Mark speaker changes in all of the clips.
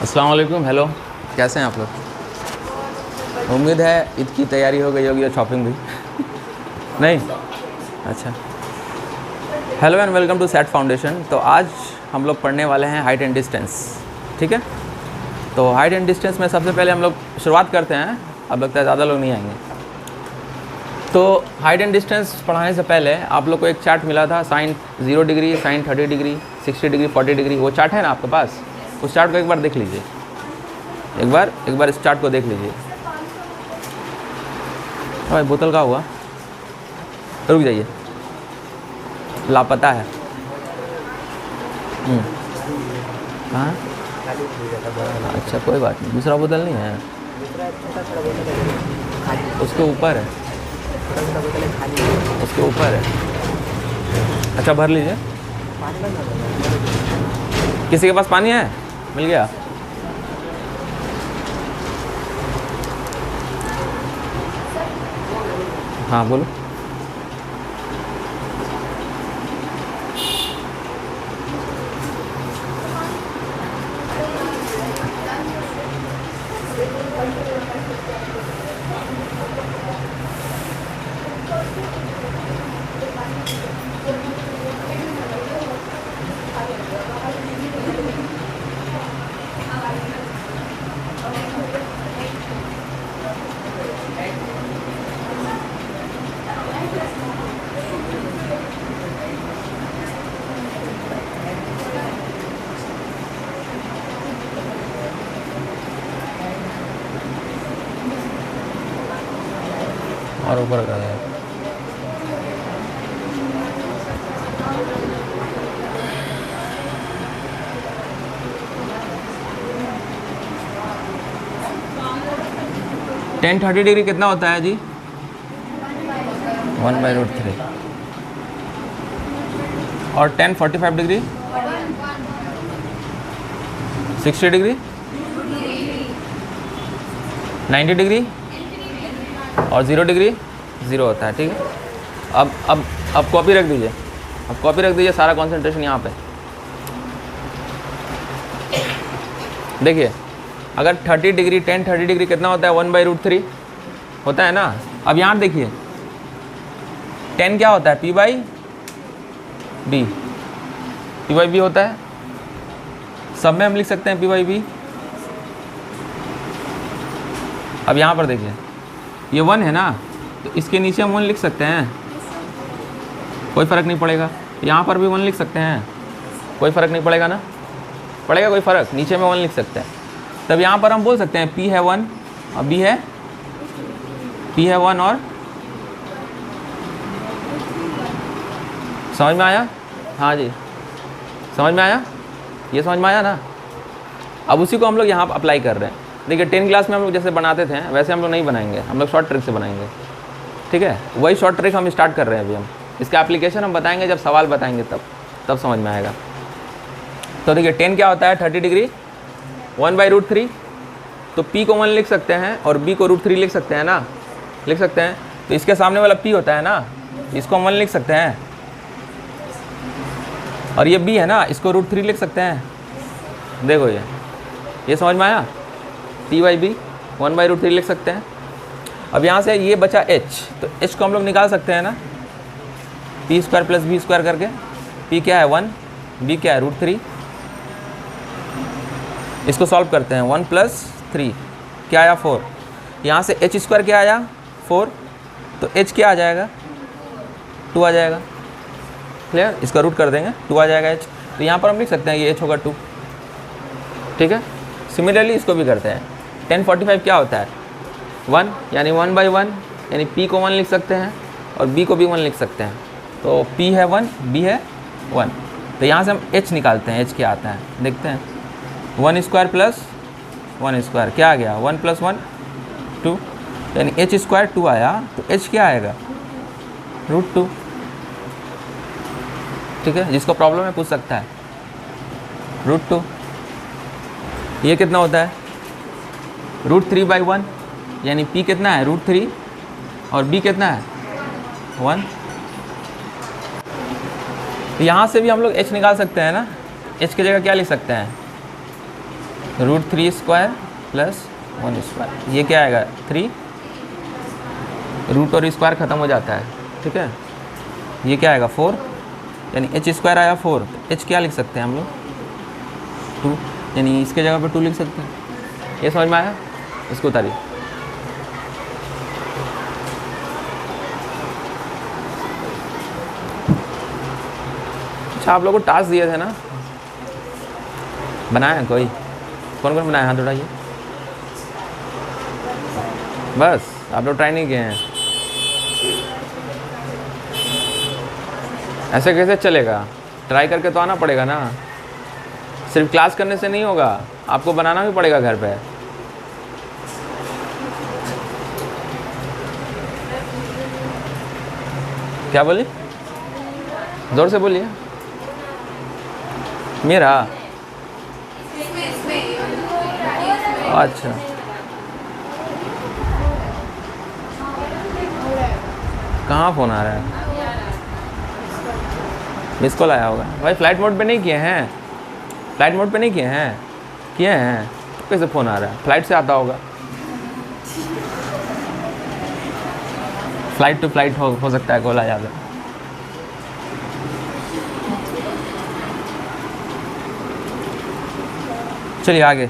Speaker 1: अस्सलाम वालेकुम। हेलो, कैसे हैं आप लोग? उम्मीद है ईद की तैयारी हो गई होगी और शॉपिंग भी नहीं? अच्छा। Hello and welcome to Set Foundation. तो आज हम लोग पढ़ने वाले हैं हाइट एंड डिस्टेंस, ठीक है? तो हाइट एंड डिस्टेंस में सबसे पहले हम लोग शुरुआत करते हैं। अब लगता है ज़्यादा लोग नहीं आएंगे। तो हाइट एंड डिस्टेंस पढ़ाने से पहले आप लोग को एक चार्ट मिला था, sine 0 degree, sine 30 degree, 60 degree, 40 degree. वो चार्ट है ना आपके पास? उस चार्ट को एक बार देख लीजिए। एक बार इस चार्ट को देख लीजिए। भाई बोतल का हुआ, रुक जाइए, लापता है। कहाँ? अच्छा कोई बात नहीं, दूसरा बोतल नहीं है, उसके ऊपर है, उसके ऊपर है। अच्छा भर लीजिए। किसी के पास पानी है? मिल गया? हाँ बोलो। और ऊपर कर दें। टेन 30 डिग्री कितना होता है जी? 1/√3। और 10 45 डिग्री, 60 डिग्री, 90 डिग्री और 0 डिग्री 0 होता है, ठीक है? अब कॉपी रख दीजिए, अब कॉपी रख दीजिए, सारा कंसंट्रेशन यहाँ पे। देखिए अगर 30 डिग्री 10 30 डिग्री कितना होता है? 1/√3 होता है ना। अब यहाँ देखिए 10 क्या होता है? P/B, P/B होता है। सब में हम लिख सकते हैं P/B। अब यहाँ पर देखिए ये 1 है ना, तो इसके नीचे हम 1 लिख सकते हैं, कोई फ़र्क नहीं पड़ेगा। यहाँ पर भी 1 लिख सकते हैं, कोई फ़र्क नहीं पड़ेगा ना? पड़ेगा कोई फ़र्क? नीचे में 1 लिख सकते हैं। तब यहाँ पर हम बोल सकते हैं P है 1 और B है, P है 1 और, समझ में आया? हाँ जी, समझ में आया? ये समझ में आया ना? अब उसी को हम लोग यहाँ पर अप्लाई कर रहे हैं। देखिए 10 क्लास में हम लोग जैसे बनाते थे वैसे हम लोग नहीं बनाएंगे, हम लोग शॉर्ट ट्रिक से बनाएंगे, ठीक है? वही शॉर्ट ट्रिक हम स्टार्ट कर रहे हैं अभी। हम इसका एप्लीकेशन हम बताएंगे जब सवाल बताएंगे, तब समझ में आएगा। तो देखिए 10 क्या होता है? 30 डिग्री 1/√3। तो P को 1 लिख सकते हैं और B को √3 लिख सकते हैं ना, लिख सकते हैं। तो इसके सामने वाला P होता है ना, इसको हम 1 लिख सकते हैं, और ये B है ना, इसको √3 लिख सकते हैं। देखो ये समझ में आया? P/B 1/√3 लिख सकते हैं। अब यहाँ से ये बचा H, तो H को हम लोग निकाल सकते हैं ना, P² + B² करके। P क्या है? 1, B क्या है? √3। इसको सॉल्व करते हैं। 1 + 3 क्या आया? 4। यहाँ से H² क्या आया? 4। तो H क्या आ जाएगा? 2 आ जाएगा। क्लियर? इसका रूट कर देंगे, 2 आ जाएगा H। तो यहाँ पर हम लिख सकते हैं ये H होगा 2, ठीक है? सिमिलरली इसको भी करते हैं। 10 45 क्या होता है? 1, यानी 1/1, यानी P को 1 लिख सकते हैं और B को भी 1 लिख सकते हैं। तो P है 1, B है 1। तो यहाँ से हम H निकालते हैं। H क्या आता है देखते हैं। 1² + 1² क्या आ गया? 1 + 1 2, यानी H² 2 आया। तो H क्या आएगा? √2, ठीक है? जिसको प्रॉब्लम है पूछ सकता है। √2 ये कितना होता है? √3/1, यानी P कितना है? √3 और B कितना है? 1। तो यहाँ से भी हम लोग H निकाल सकते हैं ना। H की जगह क्या लिख सकते हैं? √3² + 1², ये क्या आएगा 3, रूट और स्क्वायर ख़त्म हो जाता है, ठीक है। ये क्या आएगा 4, यानी h² आया 4, तो h क्या लिख सकते हैं हम लोग 2, यानी इसके जगह पे 2 लिख सकते हैं। ये समझ में आया, इसको उतारिए। अच्छा, आप लोगों को टास्क दिए थे ना, बनाया कोई, कौन कौन बनाया, हाथ उठाइए। बस आप लोग ट्राई नहीं किए हैं, ऐसे कैसे चलेगा, ट्राई करके तो आना पड़ेगा ना, सिर्फ क्लास करने से नहीं होगा, आपको बनाना भी पड़ेगा घर पे। क्या बोली, जोर से बोलिए। मेरा अच्छा, कहाँ फ़ोन आ रहा है, मिस कॉल आया होगा भाई। फ्लाइट मोड पे नहीं किए हैं, फ्लाइट मोड पे नहीं किए हैं, किए हैं तो कैसे फ़ोन आ रहा है, फ्लाइट से आता होगा, फ्लाइट टू फ्लाइट हो सकता है कॉल आ जाता। चलिए आगे,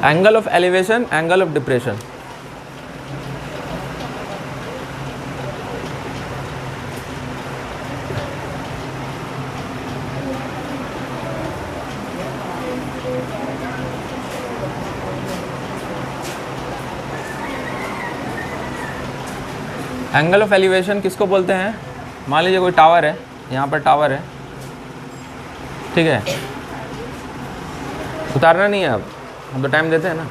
Speaker 1: angle of elevation, angle of depression. Angle of elevation किसको बोलते हैं, मान लीजिए कोई टावर है, यहाँ पर टावर है, ठीक है, उतारना नहीं है, अब हम तो टाइम देते हैं ना।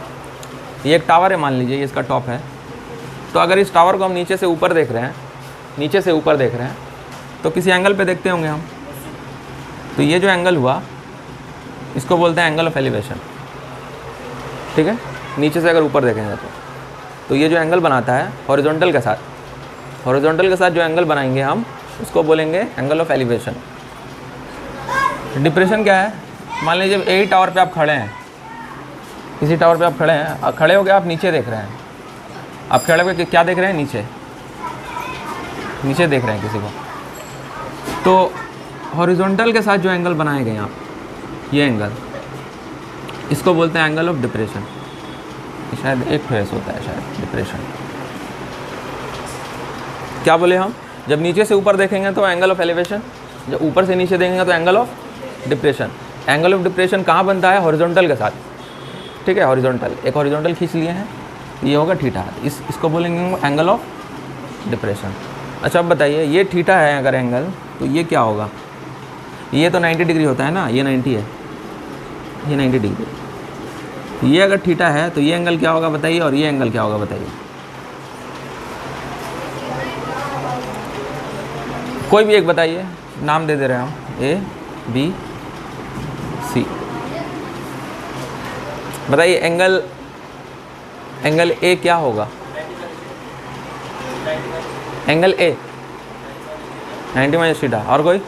Speaker 1: ये एक टावर है, मान लीजिए ये इसका टॉप है, तो अगर इस टावर को हम नीचे से ऊपर देख रहे हैं, नीचे से ऊपर देख रहे हैं, तो किसी एंगल पे देखते होंगे हम, तो ये जो एंगल हुआ इसको बोलते हैं एंगल ऑफ एलिवेशन, ठीक है। नीचे से अगर ऊपर देखेंगे तो ये जो एंगल बनाता है हॉरिजॉन्टल के साथ, हॉरिजॉन्टल के साथ जो एंगल बनाएंगे हम उसको बोलेंगे एंगल ऑफ एलिवेशन। डिप्रेशन क्या है, मान लीजिए यही टावर पे आप खड़े हैं, किसी टावर पे आप खड़े हैं, खड़े हो गए आप नीचे देख रहे हैं, आप खड़े होकर क्या देख रहे हैं, नीचे, नीचे देख रहे हैं किसी को, तो हॉरिजॉन्टल के साथ जो एंगल बनाएंगे आप, ये एंगल, इसको बोलते हैं एंगल ऑफ डिप्रेशन। शायद एक फेस होता है शायद डिप्रेशन। क्या बोले हम, जब नीचे से ऊपर देखेंगे तो एंगल ऑफ एलिवेशन, जब ऊपर से नीचे देखेंगे तो angle of depression. Angle of depression कहाँ बनता है, हॉरिजॉन्टल के साथ, ठीक है, हॉरिजॉन्टल, एक हॉरिजॉन्टल खींच लिए हैं, ये होगा थीटा, इसको बोलेंगे एंगल ऑफ डिप्रेशन। अच्छा अब बताइए, ये थीटा है अगर एंगल, तो ये क्या होगा, ये तो 90 डिग्री होता है ना, ये 90 है, ये 90 डिग्री, ये अगर थीटा है तो ये एंगल क्या होगा बताइए, और ये एंगल क्या होगा बताइए। कोई भी एक बताइए, नाम दे दे रहे हैं हम, ए बी सी, बताइए एंगल, एंगल ए क्या होगा, एंगल ए 90 माइनस थीटा। और कोई,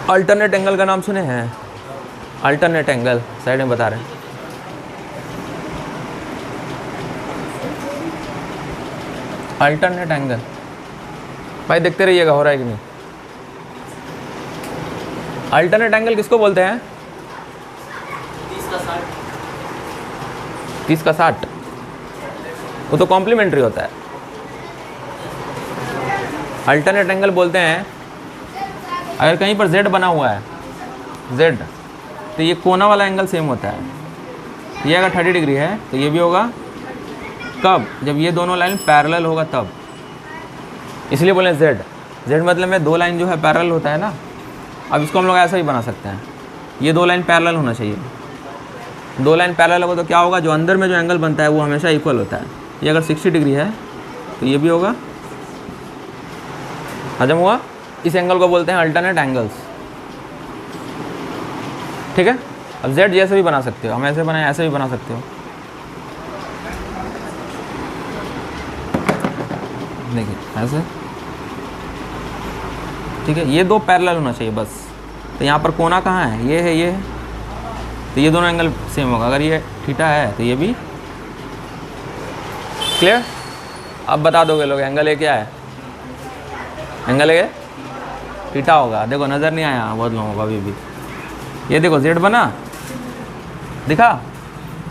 Speaker 1: अल्टरनेट एंगल का नाम सुने हैं, अल्टरनेट एंगल साइड में बता रहे हैं, अल्टरनेट एंगल, भाई देखते रहिएगा हो रहा है कि नहीं। अल्टरनेट एंगल किसको बोलते हैं, 30 का 60, वो तो कॉम्प्लीमेंट्री होता है। अल्टरनेट एंगल बोलते हैं अगर कहीं पर z बना हुआ है, z, तो ये कोना वाला एंगल सेम होता है। ये अगर 30 डिग्री है तो ये भी होगा, कब, जब ये दोनों लाइन पैरेलल होगा तब, इसलिए बोले z, z मतलब में दो लाइन जो है पैरेलल होता है ना। अब इसको हम लोग ऐसा ही बना सकते हैं, ये दो लाइन पैरेलल होना चाहिए, दो लाइन पैरेलल होगा तो क्या होगा, जो अंदर में जो एंगल बनता है वो हमेशा इक्वल होता है। ये अगर 60 डिग्री है तो ये भी होगा, हजम हुआ, इस एंगल को बोलते हैं अल्टरनेट एंगल्स, ठीक है। अब z जैसे भी बना सकते हो, हम ऐसे बनाए ऐसे भी बना सकते हो, देखिए ऐसे, ठीक है। ये दो पैरेलल होना चाहिए बस, तो यहाँ पर कोना कहाँ है, ये है, ये है, तो ये दोनों एंगल सेम होगा। अगर ये थीटा है तो ये भी। क्लियर? अब बता दोगे लोग एंगल ए क्या है? एंगल ए थीटा होगा। देखो नज़र नहीं आया बहुत लोगों को अभी भी। ये देखो जेड बना, दिखा?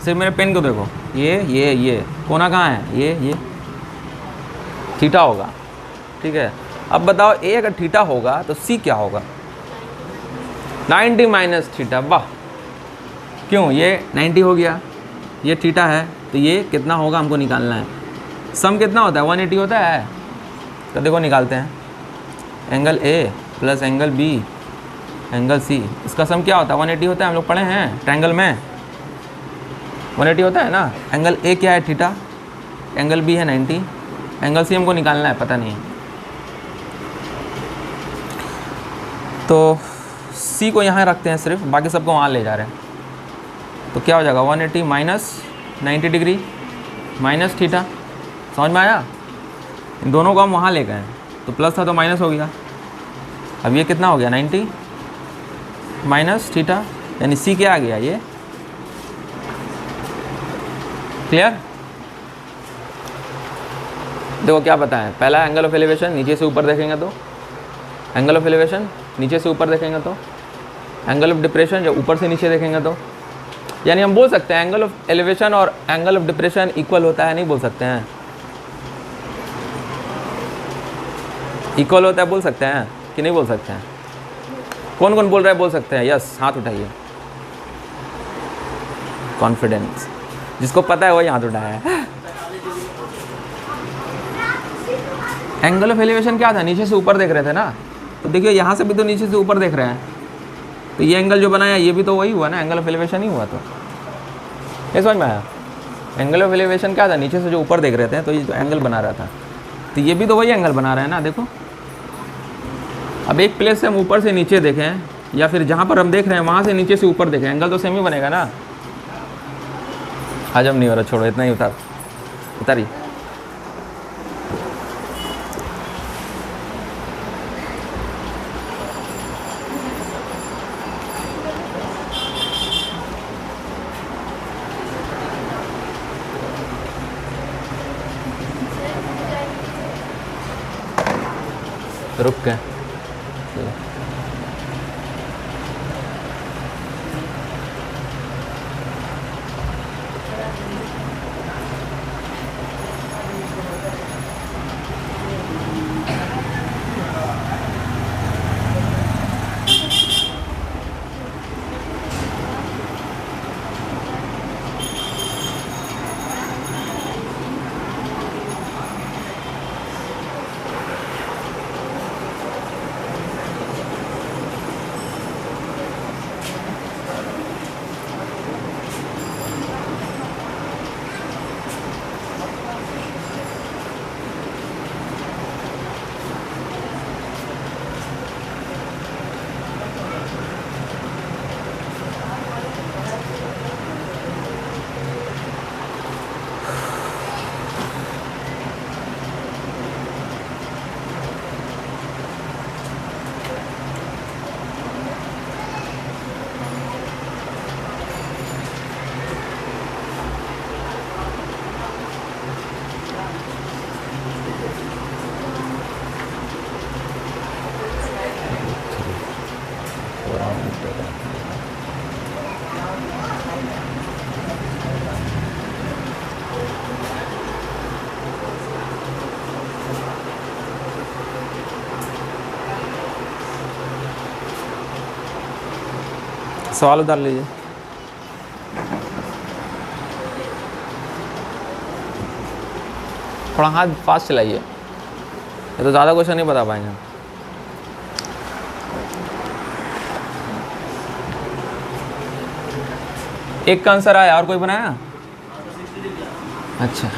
Speaker 1: सिर्फ मेरे पेन को देखो, ये कोना कहाँ है, ये थीटा होगा। ठीक है, अब बताओ ए अगर थीटा होगा तो सी क्या होगा? 90 माइनस थीटा। वाह, क्यों? ये 90 हो गया, ये थीटा है, तो ये कितना होगा हमको निकालना है। सम कितना होता है? 180 होता है। तो देखो निकालते हैं, angle A plus angle B angle C, इसका सम क्या होता है? 180 होता है। हम लोग पढ़े हैं ट्रायंगल में, 180 होता है ना। एंगल ए क्या है? थीटा। एंगल बी है 90। एंगल सी हमको निकालना है, पता नहीं है। तो सी को यहाँ रखते हैं सिर्फ, बाकी सबको वहाँ ले जा रहे हैं। तो क्या हो जाएगा? 180 माइनस 90 डिग्री माइनस थीटा। समझ में आया? इन दोनों को हम वहाँ ले गए, तो प्लस था तो माइनस हो गया। अब ये कितना हो गया? 90 माइनस थीटा, यानी सी क्या आ गया? ये। क्लियर? देखो क्या बताएं, पहला एंगल ऑफ एलिवेशन नीचे से ऊपर देखेंगे तो, एंगल ऑफ एलिवेशन नीचे से ऊपर देखेंगे तो, एंगल ऑफ डिप्रेशन जब ऊपर से नीचे देखेंगे तो, यानी हम बोल सकते हैं एंगल ऑफ एलिवेशन और एंगल ऑफ डिप्रेशन इक्वल होता है, नहीं बोल सकते हैं? इक्वल होता है बोल सकते हैं कि नहीं बोल सकते हैं? कौन कौन बोल रहा है बोल सकते हैं? यस, हाथ उठाइए। कॉन्फिडेंस, जिसको पता है वही हाथ उठाया है। एंगल ऑफ एलिवेशन क्या था? नीचे से ऊपर देख रहे थे ना, तो देखिए यहाँ से भी तो नीचे से ऊपर देख रहे हैं, तो ये एंगल जो बनाया ये भी तो वही हुआ ना, एंगल ऑफ एलिवेशन ही हुआ। तो ये समझ में आया? एंगल ऑफ एलिवेशन क्या था? नीचे से जो ऊपर देख रहे थे, तो ये जो एंगल बना रहा था, तो ये भी तो वही एंगल बना रहा है ना। देखो, अब एक प्लेस से हम ऊपर से नीचे देखें, या फिर जहाँ पर हम देख रहे हैं वहाँ से नीचे से ऊपर देखें, एंगल तो सेम ही बनेगा ना। हजम नहीं हो रहा, छोड़ो, इतना ही उतारी। रुक के सवाल उतार लीजिए। थोड़ा हाथ फास्ट चलाइए, ये तो ज़्यादा क्वेश्चन नहीं बता पाएंगे। एक का आंसर आया, और कोई बनाया? अच्छा,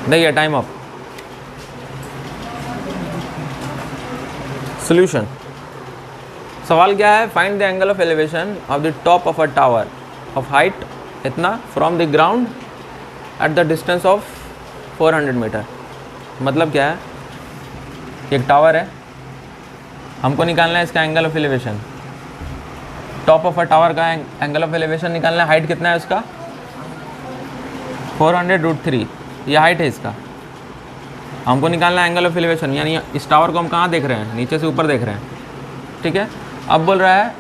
Speaker 1: देखिए टाइम अप। सॉल्यूशन, सवाल क्या है? Find the angle of elevation of the top of a tower of height इतना from the ground at the distance of 400 metre. मतलब क्या है? एक टावर है, हमको निकालना है इसका angle of elevation. Top of a tower का एंगल ऑफ एलिवेशन निकालना है। हाइट कितना है उसका? 400√3, ये हाइट है इसका। हमको निकालना है एंगल ऑफ एलिवेशन, यानी इस टावर को हम कहाँ देख रहे हैं? नीचे से ऊपर देख रहे हैं, ठीक है। अब बोल रहा है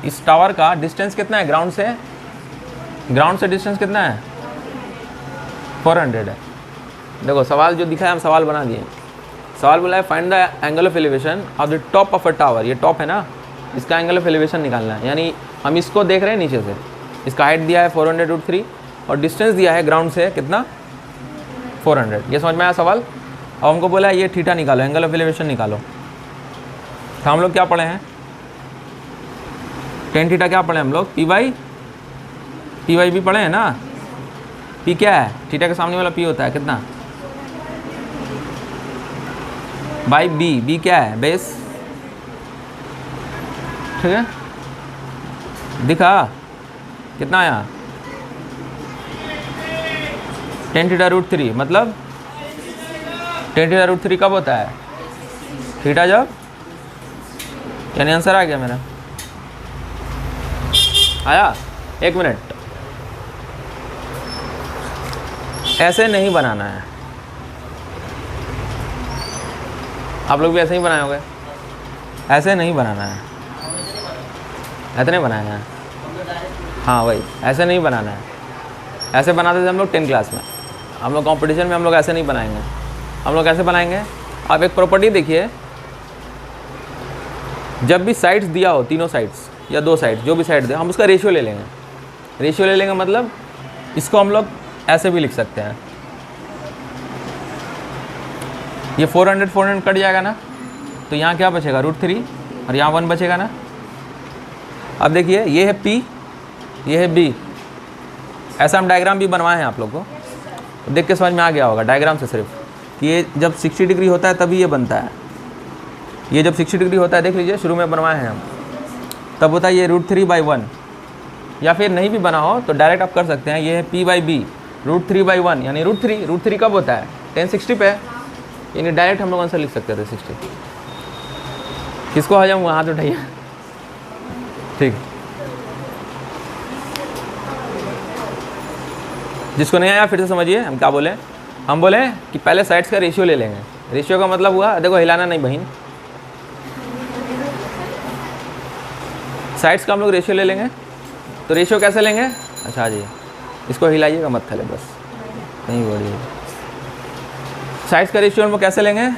Speaker 1: इस टावर का डिस्टेंस कितना है ग्राउंड से? ग्राउंड से डिस्टेंस कितना है? 400 है। देखो सवाल जो दिखा है, हम सवाल बना दिए। सवाल बोला है find the angle of elevation of the top of a tower. ये टॉप है ना, इसका एंगल ऑफ एलिवेशन निकालना है, यानी हम इसको देख रहे हैं नीचे से। इसका हाइट दिया है 400√3 और डिस्टेंस दिया है ग्राउंड से कितना? 400। ये समझ में आया सवाल? अब हमको बोला है ये थीटा निकालो, एंगल ऑफ एलिवेशन निकालो। तो हम लोग क्या पढ़े हैं? टेन थीटा क्या पढ़े हम लोग? पी वाई भी पढ़े हैं ना। पी क्या है? थीटा के सामने वाला पी होता है कितना? By B. बी क्या है? बेस, ठीक है। दिखा कितना आया? टेन थीटा√3, मतलब टेन थीटा√3 कब होता है? थीटा जब, यानी आंसर आ गया मेरा। आया? एक मिनट, ऐसे नहीं बनाना है। आप लोग भी ऐसे ही बनाए होंगे। ऐसे नहीं बनाना है, ऐसे नहीं बनाना है। हाँ वही, ऐसे नहीं बनाना है। ऐसे बनाते थे हम लोग 10 क्लास में। हम लोग कंपटीशन में हम लोग ऐसे नहीं बनाएंगे। हम लोग कैसे बनाएंगे? आप एक प्रॉपर्टी देखिए, जब भी साइड्स दिया हो, तीनों साइड्स या दो साइड्स, जो भी साइड दे, हम उसका रेशियो ले लेंगे। रेशियो ले लेंगे मतलब इसको हम लोग ऐसे भी लिख सकते हैं। ये 400 कट जाएगा ना, तो यहाँ क्या बचेगा? √3 और यहाँ 1 बचेगा ना। अब देखिए ये है P, ये है B। ऐसा हम डायग्राम भी बनवाए हैं आप लोग को, तो देख के समझ में आ गया होगा डायग्राम से सिर्फ कि ये जब 60 डिग्री होता है तभी ये बनता है। ये जब 60 डिग्री होता है, देख लीजिए शुरू में बनवाए हैं हम, तब होता है ये √3/1। या फिर नहीं भी बना हो तो डायरेक्ट आप कर सकते हैं। ये है P/B, √3/1 यानी √3 कब होता है? 1060 पे, यानी डायरेक्ट हम लोग आंसर लिख सकते थे 60। किसको आ जाऊँगा? हाथ उठाइए, ठीक। जिसको नहीं आया फिर से समझिए हम क्या बोले। हम बोले कि पहले साइड्स का रेशियो ले लेंगे। रेशियो का मतलब हुआ, देखो हिलाना नहीं बहन, साइड्स का हम लोग रेशियो ले लेंगे। तो रेशियो कैसे लेंगे? अच्छा जी, इसको हिलाइएगा मत थले, बस नहीं बोलिए। साइड्स का रेशियो हम लोग कैसे लेंगे?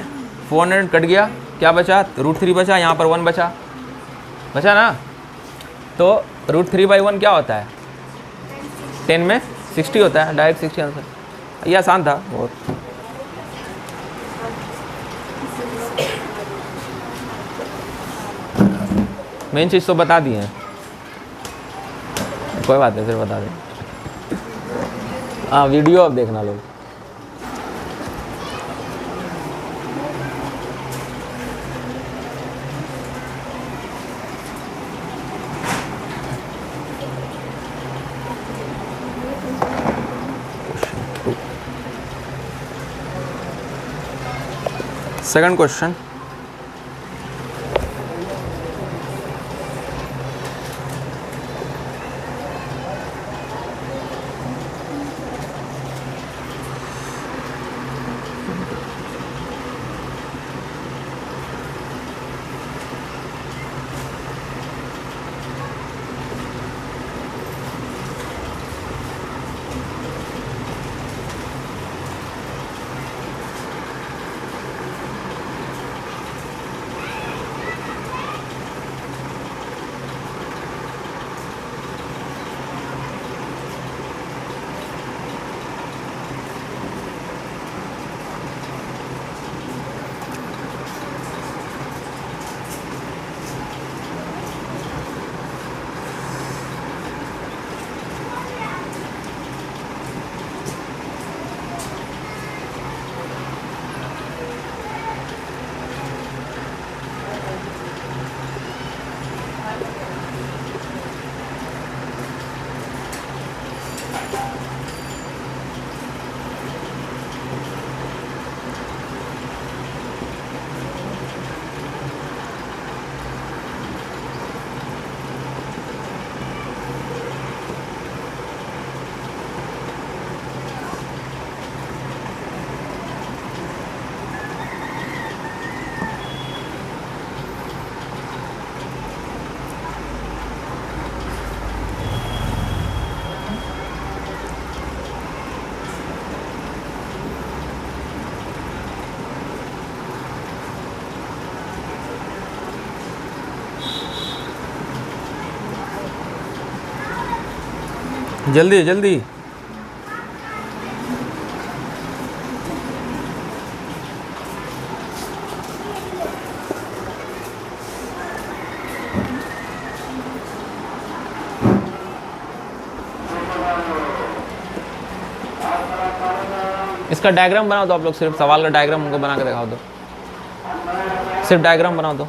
Speaker 1: 400 कट गया, क्या बचा? √3 बचा, यहाँ पर 1 बचा ना। तो √3/1 क्या होता है? 10 में 60 होता है, डायरेक्ट 60 आंसर। ये आसान था बहुत। मेन चीज़ तो बता दिए हैं, कोई बात नहीं, फिर बता दें। हाँ वीडियो अब देखना लोग। सेकंड क्वेश्चन, जल्दी जल्दी। इसका डायग्राम बनाओ दो आप लोग, सिर्फ सवाल का डायग्राम उनको बना के दिखाओ दो, सिर्फ डायग्राम बनाओ दो।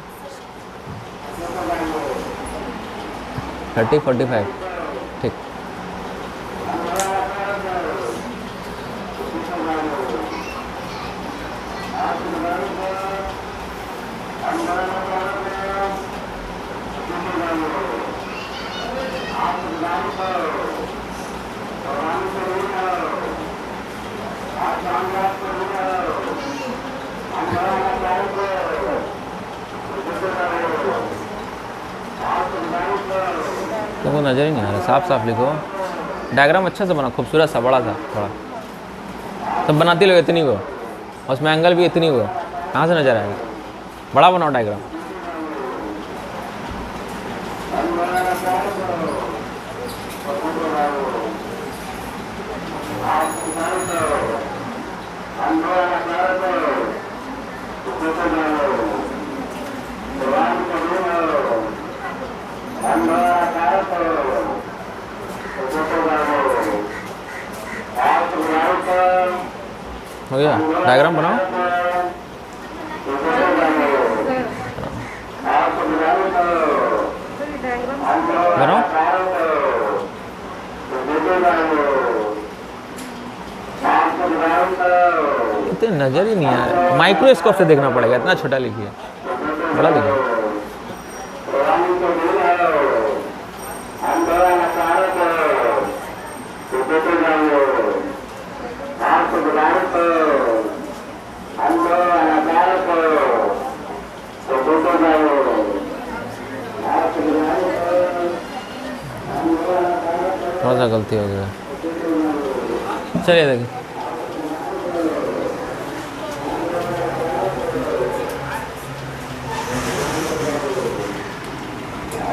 Speaker 1: 30 45 ठीक। तुमको नज़र ही नहीं आ रहा, साफ साफ लिखो, डायग्राम अच्छा से बना, खूबसूरत सा, बड़ा सा थोड़ा, तब बनाती लोग इतनी को, उसमें एंगल भी इतनी को, कहाँ से नज़र आएगा, बड़ा बनाओ डायग्राम। हो गया, डायग्राम बनाओ। बनाओ, इतने नजर ही नहीं आ रहा, माइक्रोस्कोप से देखना पड़ेगा, इतना छोटा लिखिए, बड़ा लिखिए। थोड़ा सा गलती हो गया, चलिए देखिए।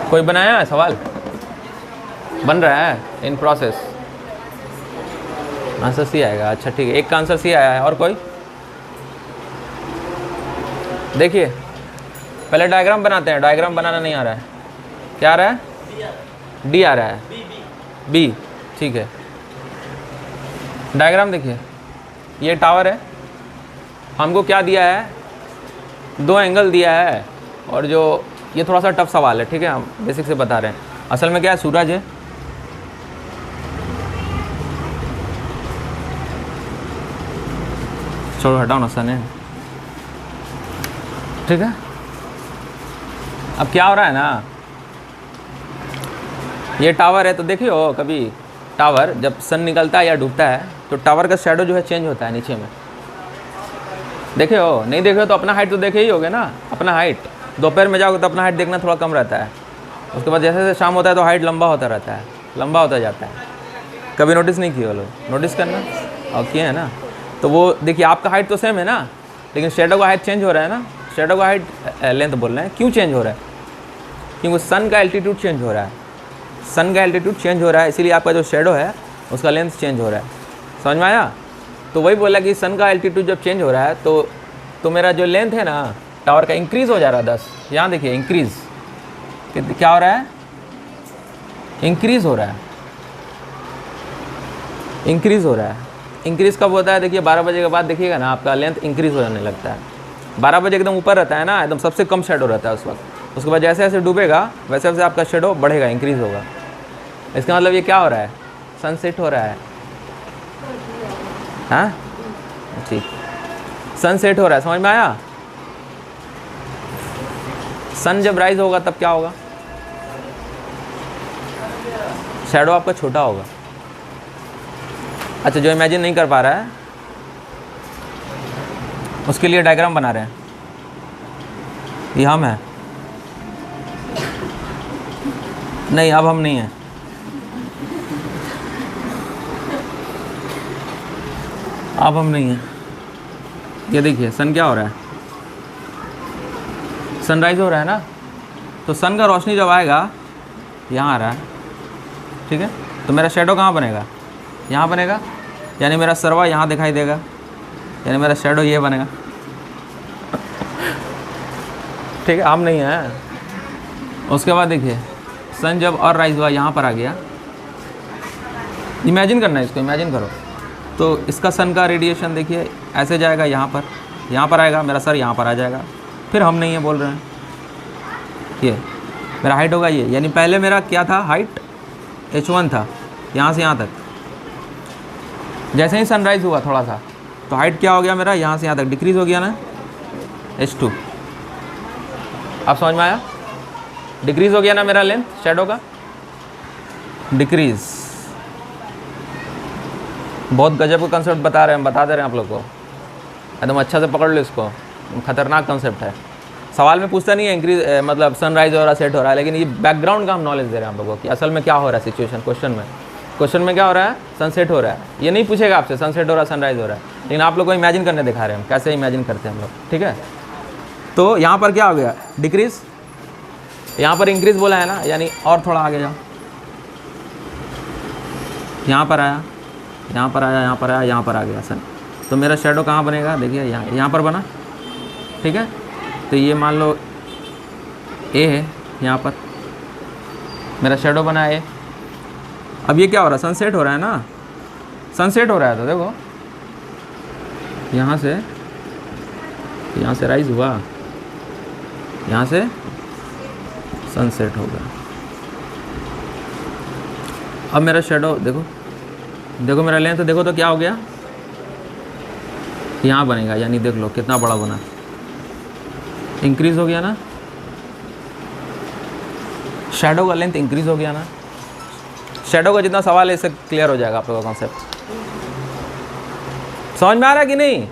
Speaker 1: कोई बनाया है सवाल? बन रहा है, इन प्रोसेस। आंसर सी आएगा, अच्छा ठीक है, एक का आंसर सी आया है। और कोई? देखिए पहले डायग्राम बनाते हैं, डायग्राम बनाना नहीं आ रहा है, क्या आ रहा है? डी आ रहा है, बी, ठीक है। डायग्राम देखिए, ये टावर है, हमको क्या दिया है? 2 एंगल दिया है, और जो ये थोड़ा सा टफ सवाल है, ठीक है, हम बेसिक से बता रहे हैं। असल में क्या है, सूरज है, छोड़ो हटाओ ना, सन है, ठीक है। अब क्या हो रहा है ना, ये टावर है, तो देखियो कभी टावर जब सन निकलता है या डूबता है तो टावर का शैडो जो है चेंज होता है नीचे में, देखे हो? नहीं देखे हो तो अपना हाइट तो देखे ही होगे ना, अपना हाइट। दोपहर में जाओगे तो अपना हाइट देखना थोड़ा कम रहता है, उसके बाद जैसे जैसे शाम होता है तो हाइट लंबा होता रहता है, लंबा होता जाता है। कभी नोटिस नहीं किए वो लोग? नोटिस करना, और किए है ना। तो वो देखिए आपका हाइट तो सेम है ना, लेकिन शेडो का हाइट चेंज हो रहा है ना, शेडो का हाइट लेंथ बोल रहे हैं, क्यों चेंज हो रहा है? क्योंकि सन का एल्टीट्यूड चेंज हो रहा है, सन का एल्टीट्यूड चेंज हो रहा है, इसीलिए आपका जो शेडो है उसका लेंथ चेंज हो रहा है। समझ में आया? तो वही बोला कि सन का एल्टीट्यूड जब चेंज हो रहा है तो मेरा जो लेंथ है ना टावर का इंक्रीज़ हो जा रहा है 10। यहाँ देखिए इंक्रीज़, क्या हो रहा है? इंक्रीज़ हो रहा है, इंक्रीज़ हो रहा है। इंक्रीज़ कब होता है? देखिए 12 बजे के बाद देखिएगा ना आपका लेंथ इंक्रीज़ हो जाने लगता है। 12 बजे एकदम ऊपर रहता है ना, एकदम सबसे कम शेडो रहता है उस वक्त। उसके बाद जैसे जैसे डूबेगा वैसे वैसे आपका शेडो बढ़ेगा, इंक्रीज़ होगा। इसका मतलब ये क्या हो रहा है? सनसेट हो रहा है। हाँ ठीक, सनसेट हो रहा है, समझ में आया? सन जब राइज होगा तब क्या होगा? शैडो आपका छोटा होगा। अच्छा, जो इमेजिन नहीं कर पा रहा है उसके लिए डायग्राम बना रहे हैं। ये हम है, नहीं अब हम नहीं हैं, अब हम नहीं हैं। ये देखिए सन क्या हो रहा है, सनराइज हो रहा है ना, तो सन का रोशनी जब आएगा यहाँ आ रहा है, ठीक है, तो मेरा शेडो कहाँ बनेगा, यहाँ बनेगा, यानी मेरा सरवा यहाँ दिखाई देगा, यानी मेरा शेडो ये बनेगा। ठीक है, आम नहीं है। उसके बाद देखिए सन जब और राइज हुआ यहाँ पर आ गया, इमेजिन करना है इसको, इमेजिन करो। तो इसका सन का रेडिएशन देखिए ऐसे जाएगा यहाँ पर आएगा, मेरा सर यहाँ पर आ जाएगा। फिर हम नहीं है बोल रहे हैं, ये मेरा हाइट होगा ये, यानी पहले मेरा क्या था, हाइट h1 था यहाँ से यहाँ तक। जैसे ही सनराइज़ हुआ थोड़ा सा तो हाइट क्या हो गया मेरा, यहाँ से यहाँ तक डिक्रीज़ हो गया ना, h2। अब समझ में आया, डिक्रीज़ हो गया ना मेरा लेंथ शेडो का, डिक्रीज़। बहुत गजब का कंसेप्ट बता दे रहे हैं आप लोग को, एकदम अच्छा से पकड़ लो इसको, खतरनाक कंसेप्ट है। सवाल में पूछता नहीं है इंक्रीज मतलब सनराइज हो रहा है, सेट हो रहा है, लेकिन ये बैकग्राउंड का हम नॉलेज दे रहे हैं आप लोगों को कि असल में क्या हो रहा है सिचुएशन। क्वेश्चन में क्या हो रहा है, सनसेट हो रहा है। ये नहीं पूछेगा आपसे सनसेट हो रहा है सनराइज हो रहा है, लेकिन आप लोग को इमेजिन करने दिखा रहे हैं हम कैसे इमेजिन करते हैं हम लोग। ठीक है, तो यहाँ पर क्या हो गया, डिक्रीज, यहाँ पर इंक्रीज बोला है ना, यानी और थोड़ा आगे जाओ, यहाँ पर आया, यहाँ पर आया, यहाँ पर आया, यहाँ पर आ गया सन। तो मेरा शेडो कहाँ बनेगा, देखिए यहाँ पर बना। ठीक है, तो ये मान लो ए है, यहाँ पर मेरा शेडो बना ए। अब ये क्या हो रहा है, सनसेट हो रहा है ना, सनसेट हो रहा है। तो देखो यहाँ से राइज हुआ, यहाँ से सनसेट हो गया। अब मेरा शेडो देखो मेरा लेंथ देखो तो क्या हो गया, यहाँ बनेगा, यानी देख लो कितना बड़ा बना, इंक्रीज हो गया ना, शेडो का लेंथ इंक्रीज हो गया ना। शेडो का जितना सवाल है इससे क्लियर हो जाएगा आप लोगों का कॉन्सेप्ट। समझ में आ रहा है कि नहीं,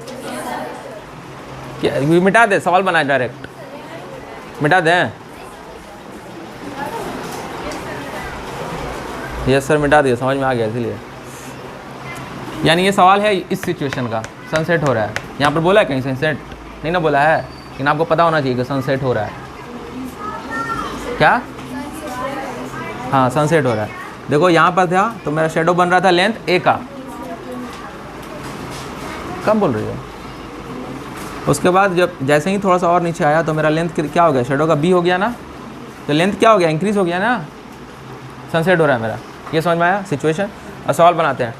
Speaker 1: क्या मिटा दे, सवाल बनाए डायरेक्ट मिटा दें। यस सर मिटा दिया, समझ में आ गया। इसलिए यानी ये सवाल है इस सिचुएशन का, सनसेट हो रहा है, यहाँ पर बोला है कहीं सनसेट नहीं ना बोला है, लेकिन आपको पता होना चाहिए कि सनसेट हो रहा है। क्या, हाँ सनसेट हो रहा है। देखो यहाँ पर था तो मेरा शेडो बन रहा था लेंथ ए का, कब बोल रही हो। उसके बाद जब जैसे ही थोड़ा सा और नीचे आया तो मेरा लेंथ क्या हो गया, शेडो का बी हो गया ना, तो लेंथ क्या हो गया, इंक्रीज हो गया ना, सनसेट हो रहा है मेरा। ये समझ में आया सिचुएशन। और सवाल बनाते हैं।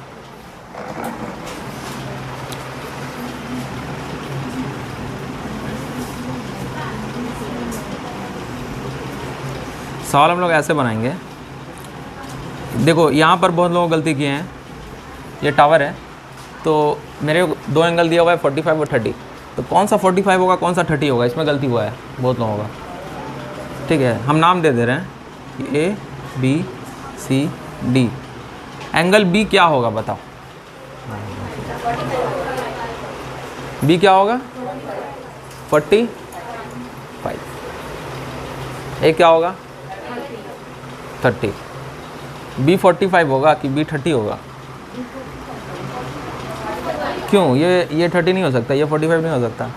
Speaker 1: सवाल हम लोग ऐसे बनाएंगे, देखो यहाँ पर बहुत लोग गलती किए हैं। ये टावर है तो मेरे दो एंगल दिया हुआ है 45 और 30, तो कौन सा 45 होगा कौन सा 30 होगा, इसमें गलती हुआ है बहुत लोगों का। ठीक है, हम नाम दे दे रहे हैं A B C D। Angle B क्या होगा बताओ, B क्या होगा 45, A क्या होगा 30। B 45 होगा कि B 30 होगा, क्यों, ये 30 नहीं हो सकता, ये 45 नहीं हो सकता,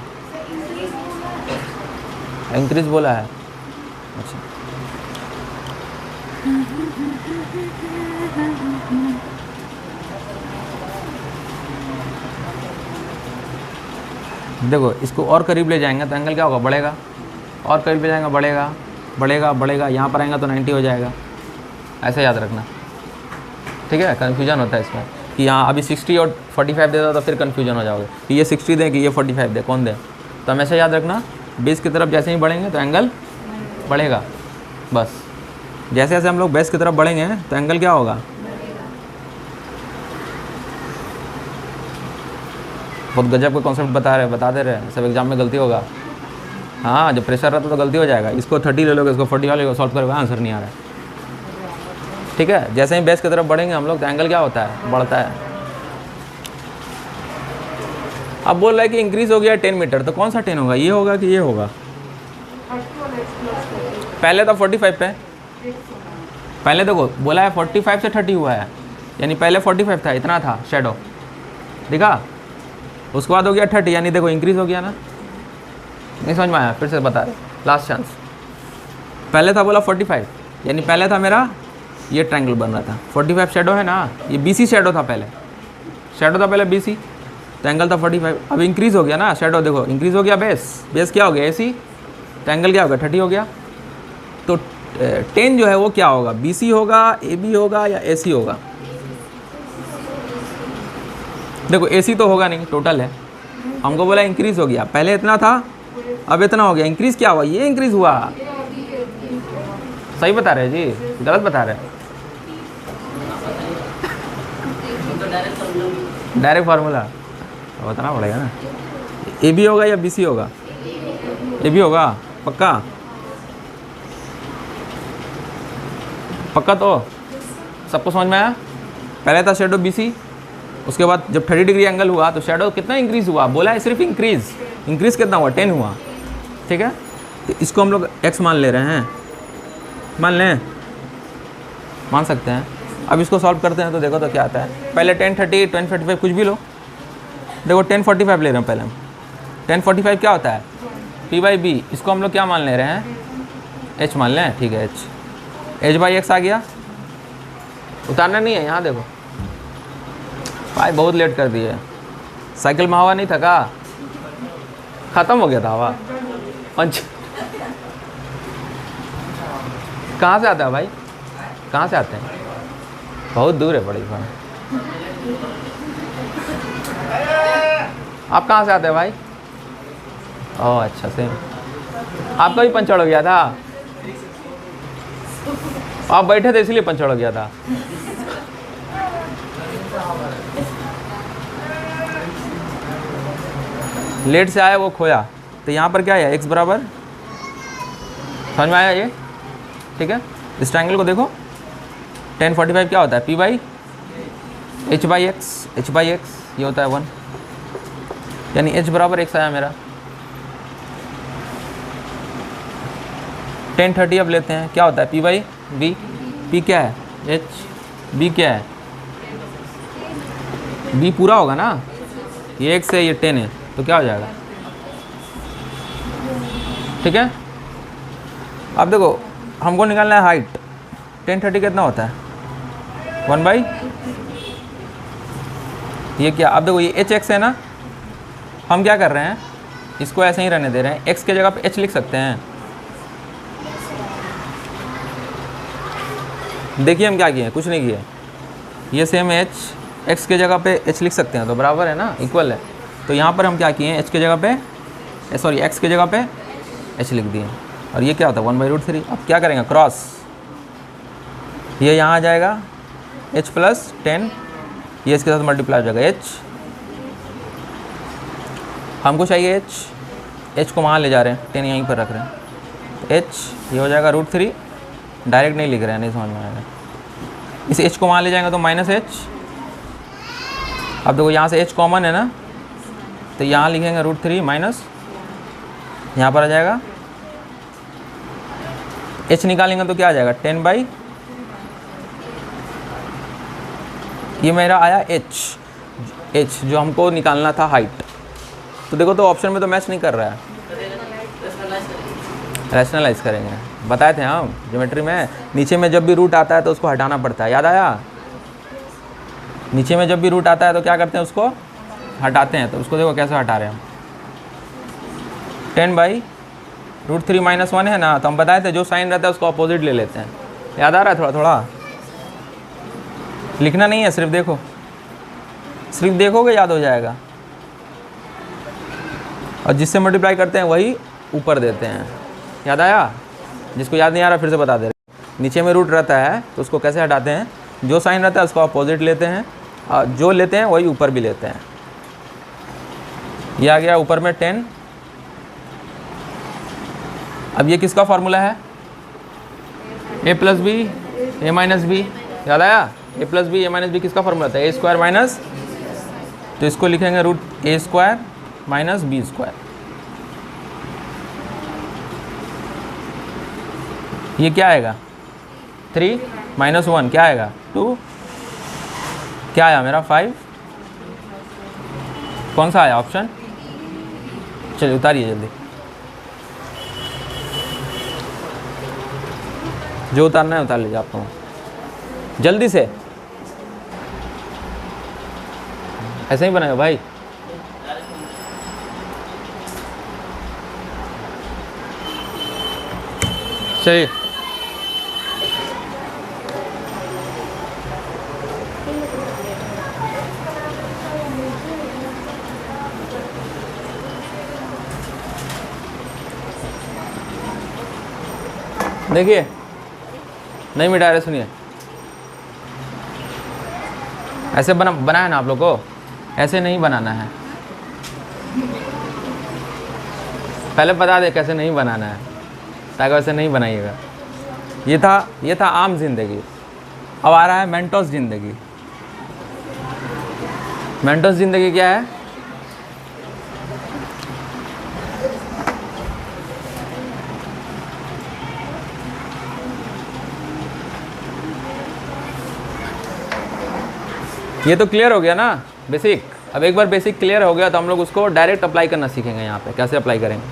Speaker 1: इंक्रीज बोला है। अच्छा देखो इसको और करीब ले जाएंगे तो एंगल क्या होगा, बढ़ेगा, और करीब ले जाएंगे बढ़ेगा बढ़ेगा बढ़ेगा, यहाँ पर आएगा तो 90 हो जाएगा। ऐसे याद रखना, ठीक है। कन्फ्यूजन होता है इसमें कि यहाँ अभी 60 और 45 देता तो फिर कन्फ्यूजन हो जाओगे कि ये 60 दे कि ये 45 दे, कौन दे। तो हमेशा याद रखना बेस की तरफ जैसे ही बढ़ेंगे तो एंगल बढ़ेगा, बस जैसे जैसे हम लोग बेस की तरफ बढ़ेंगे तो एंगल क्या होगा, बहुत गजब का कॉन्सेप्ट बता दे रहे हैं, सब एग्जाम में गलती होगा। हाँ जब प्रेशर रहता तो गलती हो जाएगा, इसको 30 ले लोगे, इसको 40 वाले को सॉल्व करोगे, आंसर नहीं आ रहा है। ठीक है, जैसे ही बेस की तरफ बढ़ेंगे हम लोग तो एंगल क्या होता है, बढ़ता है। अब बोल रहा है कि इंक्रीज हो गया 10 मीटर, तो कौन सा 10 होगा, ये होगा कि ये होगा। पहले तो 45 पे, पहले देखो बोला है 45 से 30 हुआ है, यानी पहले 45 था, इतना था शेडो, दिखा। उसके बाद हो गया 30, यानी देखो इंक्रीज हो गया ना। नहीं समझ में आया, फिर से बता रहे, लास्ट चांस। पहले था बोला 45, यानी पहले था मेरा ये ट्रायंगल बन रहा था। 45 शैडो है ना, ये BC शैडो था पहले, शैडो था पहले BC, तो एंगल था 45। अब इंक्रीज़ हो गया ना शैडो, देखो इंक्रीज़ हो गया, बेस क्या हो गया AC, तो एंगल क्या हो गया 30 हो गया। तो 10 जो है वो क्या होगा, BC होगा, AB होगा या AC होगा। देखो AC तो होगा नहीं, टोटल है, हमको बोला इंक्रीज़ हो गया, पहले इतना था अब इतना हो गया, इंक्रीज़ क्या हुआ, ये इंक्रीज़ हुआ। सही बता रहे जी, गलत बता रहे? डायरेक्ट फार्मूला बताना पड़ेगा ना। AB होगा या BC होगा, AB होगा पक्का, पक्का तो सबको समझ में आया। पहले था शेडो BC, उसके बाद जब 30 डिग्री एंगल हुआ तो शेडो कितना इंक्रीज़ हुआ, बोला है सिर्फ इंक्रीज़ कितना हुआ, 10 हुआ, ठीक है। तो इसको हम लोग x मान ले रहे हैं, मान लें, मान सकते हैं। अब इसको सॉल्व करते हैं तो देखो तो क्या आता है, पहले 10, 30, 10, 45 कुछ भी लो, देखो 10, 45 ले रहे हैं पहले हम। 10, 45 क्या होता है, P/B, इसको हम लोग क्या मान ले रहे हैं, h मान लें, ठीक है, h/x आ गया, उतारना नहीं है यहाँ देखो भाई, बहुत लेट कर दिए, साइकिल में हवा नहीं था का, ख़त्म हो गया था हवा, पंच कहाँ से आता है भाई, कहाँ से आते हैं, बहुत दूर है बड़ी भाई, आप कहाँ से आते हैं भाई, ओह अच्छा सेम, आपका भी पंचर हो गया था, आप बैठे थे इसलिए पंचर हो गया था। लेट से आया वो खोया, तो यहाँ पर क्या है, x बराबर, समझ में आया ये, ठीक है। इस ट्रायंगल को देखो, 10, 45 क्या होता है, P/h/x, ये होता है 1, यानी h बराबर x आया मेरा। 10, 30 अब लेते हैं, क्या होता है, P/b, P क्या है h, B क्या है, B पूरा होगा ना, ये x है ये 10 है, तो क्या हो जाएगा, ठीक है। अब देखो हमको निकालना है हाइट, 10, 30 कितना होता है, 1/, ये क्या, अब देखो ये hx है ना, हम क्या कर रहे हैं, इसको ऐसे ही रहने दे रहे हैं, x के जगह पे h लिख सकते हैं। देखिए हम क्या किए, कुछ नहीं किए, ये सेम x के जगह पे h लिख सकते हैं, तो बराबर है ना, इक्वल है। तो यहाँ पर हम क्या किए, h के जगह पे, सॉरी x के जगह पे h लिख दिए, और ये क्या होता है 1/√3। अब क्या करेंगे, क्रॉस, ये यहाँ आ जाएगा h + 10, ये इसके साथ मल्टीप्लाई हो जाएगा h, हमको चाहिए h को वहाँ ले जा रहे हैं, 10 यहीं पर रख रहे हैं, तो h ये हो जाएगा √3, डायरेक्ट नहीं लिख रहे हैं, नहीं समझ में आएगा। इस h को वहाँ ले जाएंगे तो -h, अब देखो यहाँ से h कॉमन है ना, तो यहाँ लिखेंगे √3 माइनस, यहाँ पर आ जाएगा h निकालेंगे तो क्या आ जाएगा 10/, ये मेरा आया h जो हमको निकालना था हाइट। तो देखो तो ऑप्शन में तो मैच नहीं कर रहा है, रैशनलाइज करेंगे, बताए थे हम ज्योमेट्री में, नीचे में जब भी रूट आता है तो उसको हटाना पड़ता है, याद आया, नीचे में जब भी रूट आता है तो क्या करते हैं, उसको हटाते हैं। तो उसको देखो कैसे हटा रहे हैं हम, 10/√3 - 1 है ना, तो हम बताए थे जो साइन रहता है उसको अपोजिट ले लेते हैं, याद आ रहा है, थोड़ा थोड़ा लिखना नहीं है, सिर्फ देखोगे याद हो जाएगा, और जिससे मल्टीप्लाई करते हैं वही ऊपर देते हैं, याद आया। जिसको याद नहीं आ रहा फिर से बता दे रहे, नीचे में रूट रहता है तो उसको कैसे हटाते हैं, जो साइन रहता है उसको अपोजिट लेते हैं, और जो लेते हैं वही ऊपर भी लेते हैं। ये आ गया ऊपर में 10। अब ये किसका फार्मूला है, a + b a - b, याद आया, a + b a - b किसका फार्मूला था, a² माइनस, तो इसको लिखेंगे √a² - b²। ये क्या आएगा 3 - 1 क्या आएगा 2, क्या आया मेरा 5, कौन सा आया ऑप्शन, चलिए उतारिए जल्दी, जो उतारना है उतार लीजिए आप लोग। जल्दी से ऐसे ही बनाएगा भाई। चलिए देखिए, नहीं मिटा रहे, सुनिए। ऐसे बनाया ना आप लोग को, ऐसे नहीं बनाना है। पहले बता दे कैसे नहीं बनाना है, ताकि वैसे नहीं बनाइएगा। ये था आम जिंदगी। अब आ रहा है मेंटोस जिंदगी। मेंटोस जिंदगी क्या है? ये तो क्लियर हो गया ना बेसिक। अब एक बार बेसिक क्लियर हो गया तो हम लोग उसको डायरेक्ट अप्लाई करना सीखेंगे। यहाँ पे कैसे अप्लाई करेंगे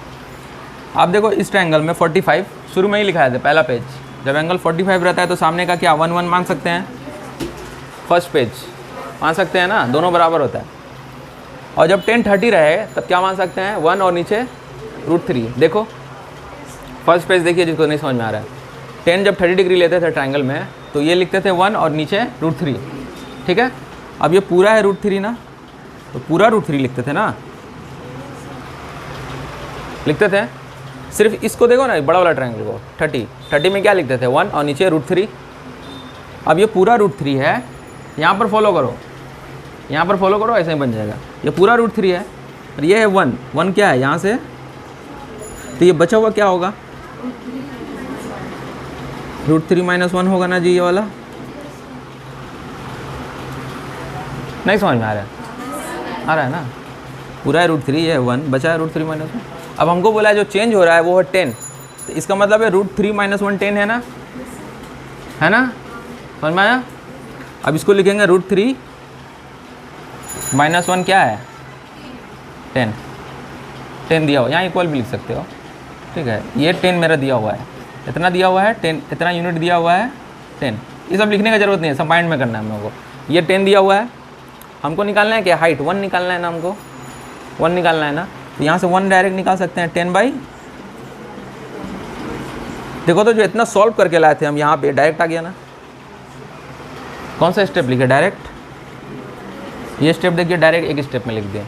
Speaker 1: आप देखो। इस ट्रायंगल में 45 शुरू में ही लिखाया था, पहला पेज। जब एंगल 45 रहता है तो सामने का क्या 1 1 मान सकते हैं, फर्स्ट पेज मान सकते हैं ना, दोनों बराबर होता है। और जब 10 30 रहे तब क्या मान सकते हैं, 1 और नीचे √3। देखो फर्स्ट पेज देखिए, जिसको नहीं समझ में आ रहा है। 10 जब 30 डिग्री लेते थे ट्रायंगल में तो ये लिखते थे 1 और नीचे √3, ठीक है। अब ये पूरा है √3 ना, तो पूरा √3 लिखते थे ना, लिखते थे। सिर्फ इसको देखो ना, बड़ा वाला ट्रायंगल को 30 में क्या लिखते थे 1 और नीचे √3। अब ये पूरा √3 है, यहाँ पर फॉलो करो, यहाँ पर फॉलो करो, ऐसे ही बन जाएगा। ये पूरा √3 है और ये है 1 क्या है यहाँ से, तो ये बचा हुआ क्या होगा, √3 - 1 होगा ना जी, ये वाला। नहीं समझ में आ रहा है ना, पूरा है √3, ये 1 बचा है √3 - 1। अब हमको बोला है जो चेंज हो रहा है वो है 10, तो इसका मतलब है √3 - 1 10 है ना, समझ में आया। अब इसको लिखेंगे √3 - 1 क्या है 10 दिया हुआ, यहाँ इक्वल भी लिख सकते हो, ठीक है। ये 10 मेरा दिया हुआ है, इतना दिया हुआ है 10, इतना यूनिट दिया हुआ है 10। ये सब लिखने का जरूरत नहीं है, सब माइंड में करना है हम लोगों को। ये 10 दिया हुआ है, हमको निकालना है क्या, हाइट 1 निकालना है ना, हमको 1 निकालना है ना। तो यहाँ से 1 डायरेक्ट निकाल सकते हैं 10/। देखो तो जो इतना सॉल्व करके लाए थे हम, यहाँ पे डायरेक्ट आ गया ना। कौन सा स्टेप लिखे डायरेक्ट, ये स्टेप देखिए, डायरेक्ट एक स्टेप में लिख दिए।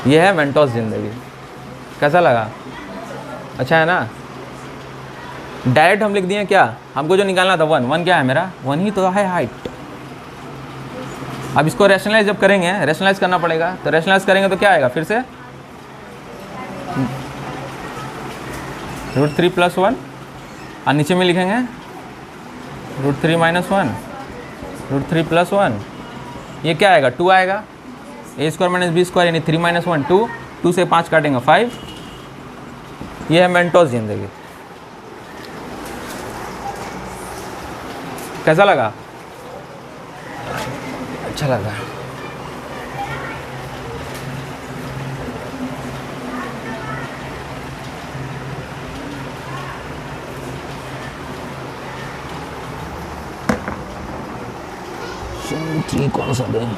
Speaker 1: ये है मेंटोस जिंदगी। कैसा लगा, अच्छा है ना। डायरेक्ट हम लिख दिए क्या, हमको जो निकालना था 1 क्या है मेरा, 1 ही तो है हाइट। अब इसको रैशनलाइज जब करेंगे, रैशनलाइज करना पड़ेगा, तो रैशनलाइज करेंगे तो क्या आएगा फिर से √3 + 1 और नीचे में लिखेंगे √3 - 1 √3 + 1, ये क्या आएगा 2 आएगा। a² - b² यानी 3 - 1 2, 2 से 5 काटेंगे 5। ये है मेंटोस जिंदगी। कैसा लगा, अच्छा लगा। कौन सा दें,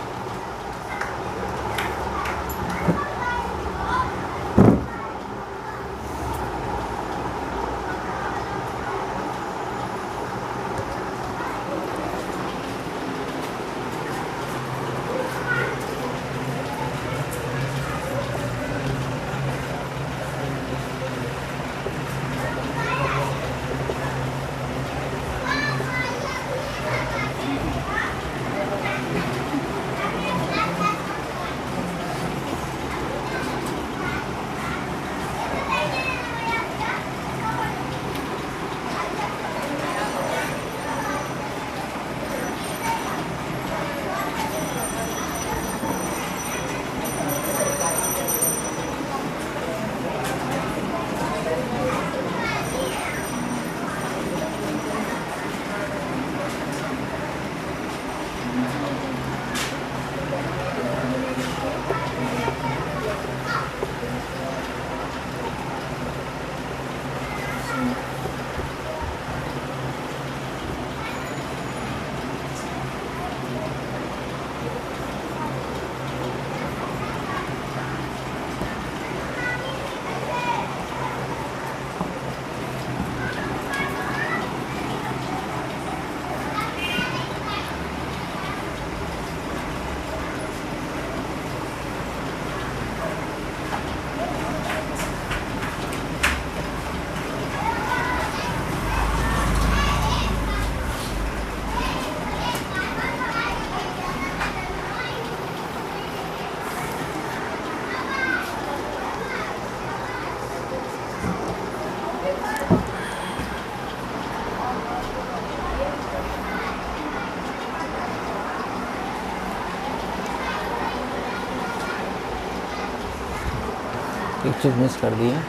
Speaker 1: एक चीज़ मिस कर दी है।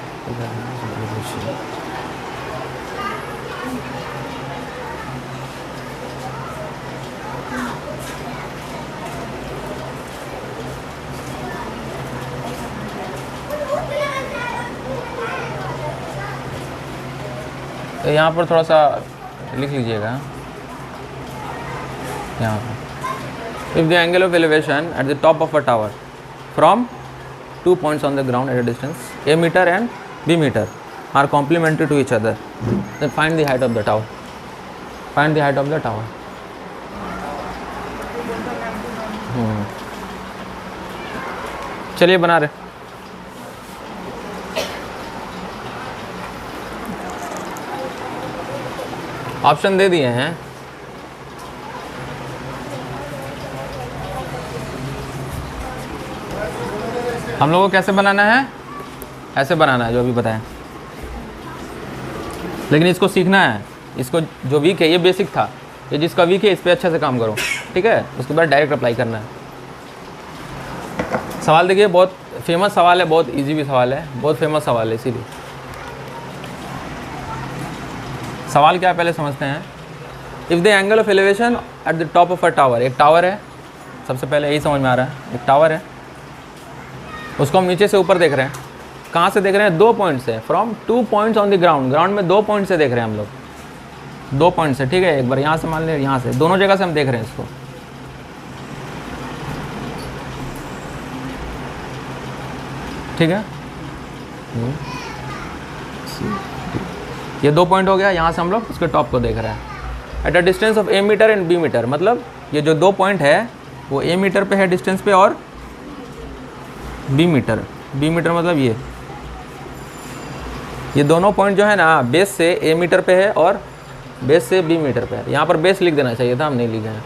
Speaker 1: तो यहाँ पर थोड़ा सा लिख लीजिएगा, यहाँ पर if the angle of elevation at the top of a tower from 2 points on the ground at a distance a meter and b meter are complementary to each other, then find the height of the tower. Find the height of the tower. चलिए बना रहे। Option दे दिए हैं। हम लोगों को कैसे बनाना है? ऐसे बनाना है जो अभी बताया, लेकिन इसको सीखना है। इसको जो वीक है ये बेसिक था, ये जिसका वीक है इस पर अच्छे से काम करो, ठीक है। उसके बाद डायरेक्ट अप्लाई करना है। सवाल देखिए, बहुत फेमस सवाल है, बहुत इजी भी सवाल है, बहुत फेमस सवाल है, इसीलिए सवाल क्या है पहले समझते हैं। If the angle of elevation at the top of a tower, एक टावर है, सबसे पहले यही समझ में आ रहा है। एक टावर है, उसको हम नीचे से ऊपर देख रहे हैं। कहाँ से देख रहे हैं? 2 पॉइंट से। From 2 points on the ground, ground में 2 पॉइंट से देख रहे हैं हम लोग, 2 पॉइंट से, ठीक है। एक बार यहाँ से मान लें, यहाँ से, दोनों जगह से हम देख रहे हैं इसको। ठीक है, ये 2 पॉइंट हो गया। यहाँ से हम लोग उसके टॉप को देख रहे हैं। At a distance of a metre and b metre, मतलब ये जो 2 पॉइंट है वो a मीटर पे है डिस्टेंस पे, और b मीटर, b मीटर मतलब ये दोनों पॉइंट जो है ना, बेस से a मीटर पे है और बेस से b मीटर पे है। यहाँ पर बेस लिख देना चाहिए था, हम नहीं लिखे हैं।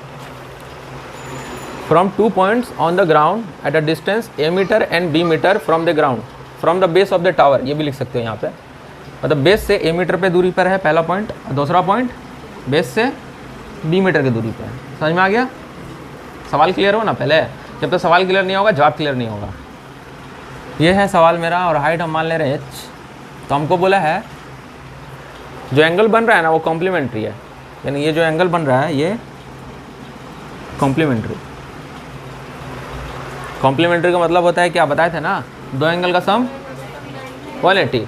Speaker 1: From 2 points on the ground at a distance a metre and b metre from the ground, from the base of the tower, ये भी लिख सकते हो यहाँ पे। मतलब बेस से a मीटर पे दूरी पर है पहला पॉइंट, दूसरा पॉइंट बेस से b मीटर की दूरी पर है। समझ में आ गया? सवाल क्लियर हो ना? पहले जब तक सवाल क्लियर नहीं होगा जवाब क्लियर नहीं होगा। ये है सवाल मेरा, और हाइट हम मान ले रहे हैं h। तो हमको बोला है जो एंगल बन रहा है ना वो कॉम्प्लीमेंट्री है, यानी ये जो एंगल बन रहा है ये कॉम्प्लीमेंट्री। कॉम्प्लीमेंट्री का मतलब होता है क्या बताए थे ना, 2 एंगल का सम 180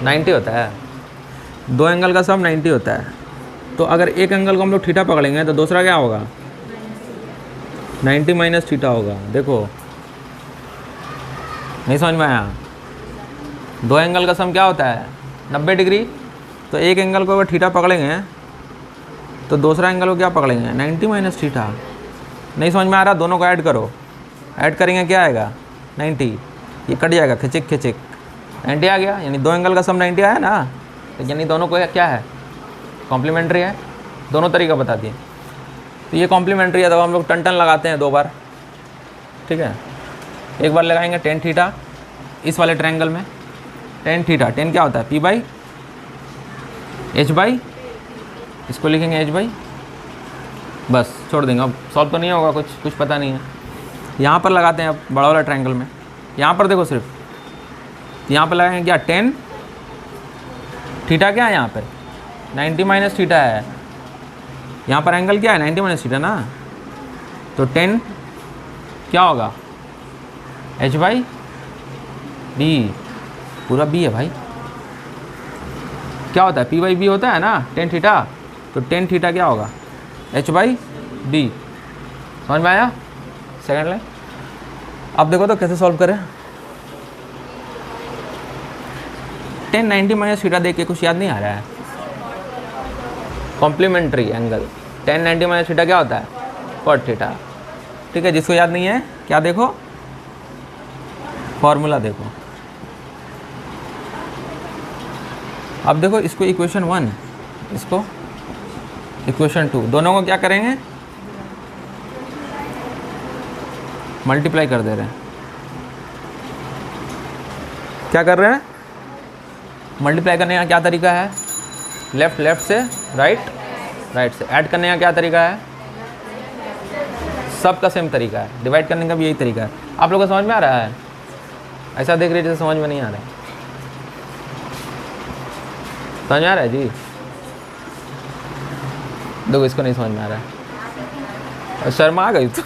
Speaker 1: 90 होता है। 2 एंगल का सम 90 होता है। तो अगर एक एंगल को हम लोग थीटा पकड़ेंगे तो दूसरा क्या होगा? 90 माइनस थीटा होगा। देखो, नहीं समझ में आया? 2 एंगल का सम क्या होता है? 90 डिग्री। तो एक एंगल को अगर थीटा पकड़ेंगे तो दूसरा एंगल को क्या पकड़ेंगे? 90 माइनस थीटा। नहीं समझ में आ रहा? दोनों को ऐड करो, ऐड करेंगे क्या आएगा? 90। ये कट जाएगा, खिचिक खिचिक, 90 आ गया। यानी 2 एंगल का सम 90 आया ना, तो यानी दोनों को क्या है? कॉम्प्लीमेंट्री है। दोनों तरीका बता दिए। तो ये कॉम्प्लीमेंट्री है, तब हम लोग टन लगाते हैं 2 बार, ठीक है। एक बार लगाएंगे tan थीटा इस वाले ट्रायंगल में, tan थीटा, tan क्या होता है? p बाई h बाई, इसको लिखेंगे h बाई, बस छोड़ देंगे। अब सॉल्व तो नहीं होगा, कुछ पता नहीं है। यहाँ पर लगाते हैं अब बड़ा वाला ट्रायंगल में। यहाँ पर देखो, सिर्फ यहाँ पर लगाएंगे क्या? tan थीटा क्या है? यहाँ पर 90 माइनस थीटा है। यहाँ पर एंगल क्या है? 90 माइनस थीटा ना। तो tan क्या होगा? h बाई b, पूरा b है भाई। क्या होता है? p बाई b होता है ना tan थीटा। तो tan थीटा क्या होगा? h by b। समझ में आया? Second line. अब देखो तो कैसे सॉल्व करें। tan 90 माइनस थीटा देख के कुछ याद नहीं आ रहा है? Complementary angle tan 90 minus theta क्या होता है? cot theta. ठीक है, जिसको याद नहीं है क्या देखो, फॉर्मूला देखो। अब देखो, इसको इक्वेशन 1, इसको इक्वेशन 2, दोनों को क्या करेंगे? मल्टीप्लाई कर दे रहे हैं। क्या कर रहे हैं? मल्टीप्लाई करने का क्या तरीका है? लेफ्ट से, राइट से। ऐड करने का क्या तरीका है? सबका सेम तरीका है। डिवाइड करने का भी यही तरीका है। आप लोगों को समझ में आ रहा है? ऐसा देख रही है जैसे समझ में नहीं आ रहा है। समझ में आ रहा है जी? देखो इसको नहीं समझ में आ रहा है, शर्मा आ गई तो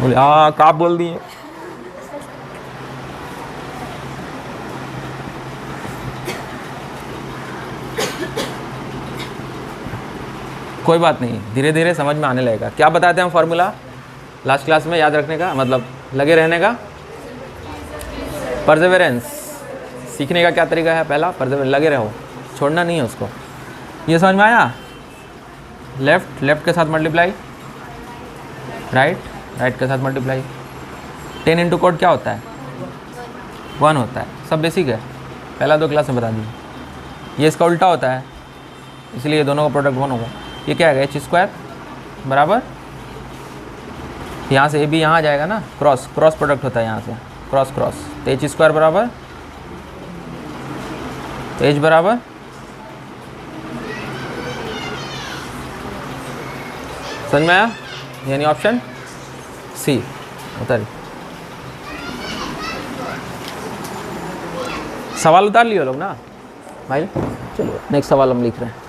Speaker 1: बोले हाँ आप बोल दिए। कोई बात नहीं, धीरे धीरे समझ में आने लगेगा। क्या बताते हैं हम फॉर्मूला लास्ट क्लास में याद रखने का, मतलब लगे रहने का, परसेवरेंस। सीखने का क्या तरीका है? पहला परसेवरेंस, लगे रहो, छोड़ना नहीं है उसको। ये समझ में आया? लेफ्ट लेफ्ट के साथ मल्टीप्लाई, राइट राइट के साथ मल्टीप्लाई। 10 इंटू कोड क्या होता है? 1 होता है। सब बेसिक है, पहला 2 क्लास में बता दीजिए। ये इसका उल्टा होता है, इसलिए दोनों का प्रोडक्ट 1 होगा। ये क्या है? h² बराबर, यहाँ से ए बी यहाँ आ जाएगा ना, क्रॉस क्रॉस प्रोडक्ट होता है यहाँ से, क्रॉस क्रॉस। तो h² बराबर, h बराबर समझ में आया? यानी ऑप्शन सी उतार। सवाल उतार लियो लोग ना भाई। चलो नेक्स्ट सवाल हम लिख रहे हैं।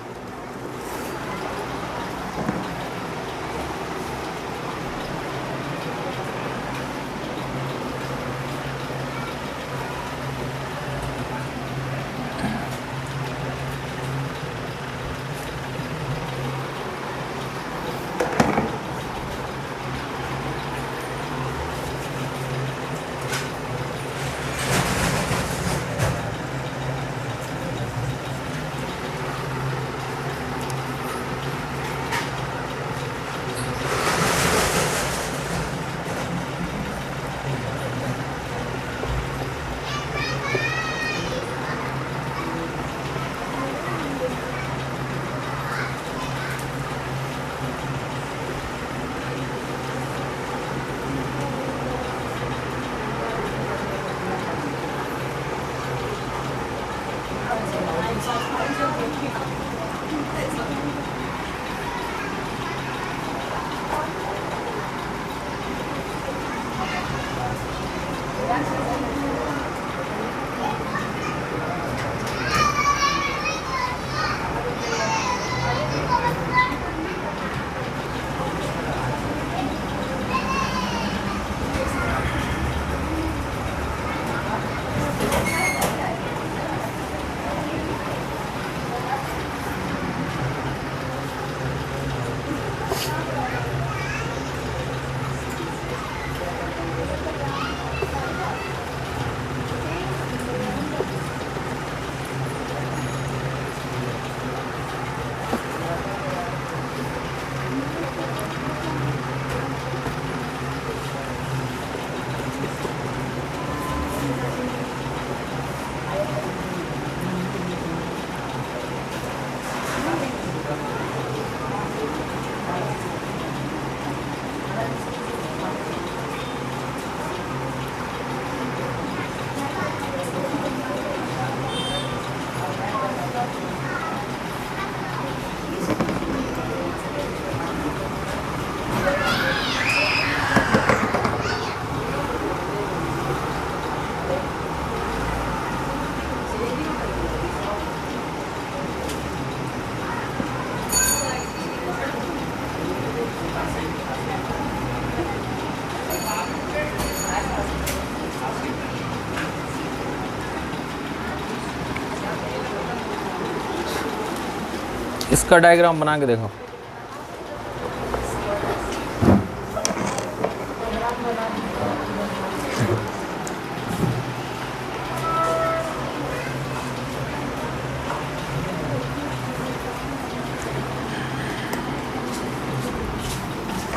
Speaker 1: इसका डायग्राम बना के देखो।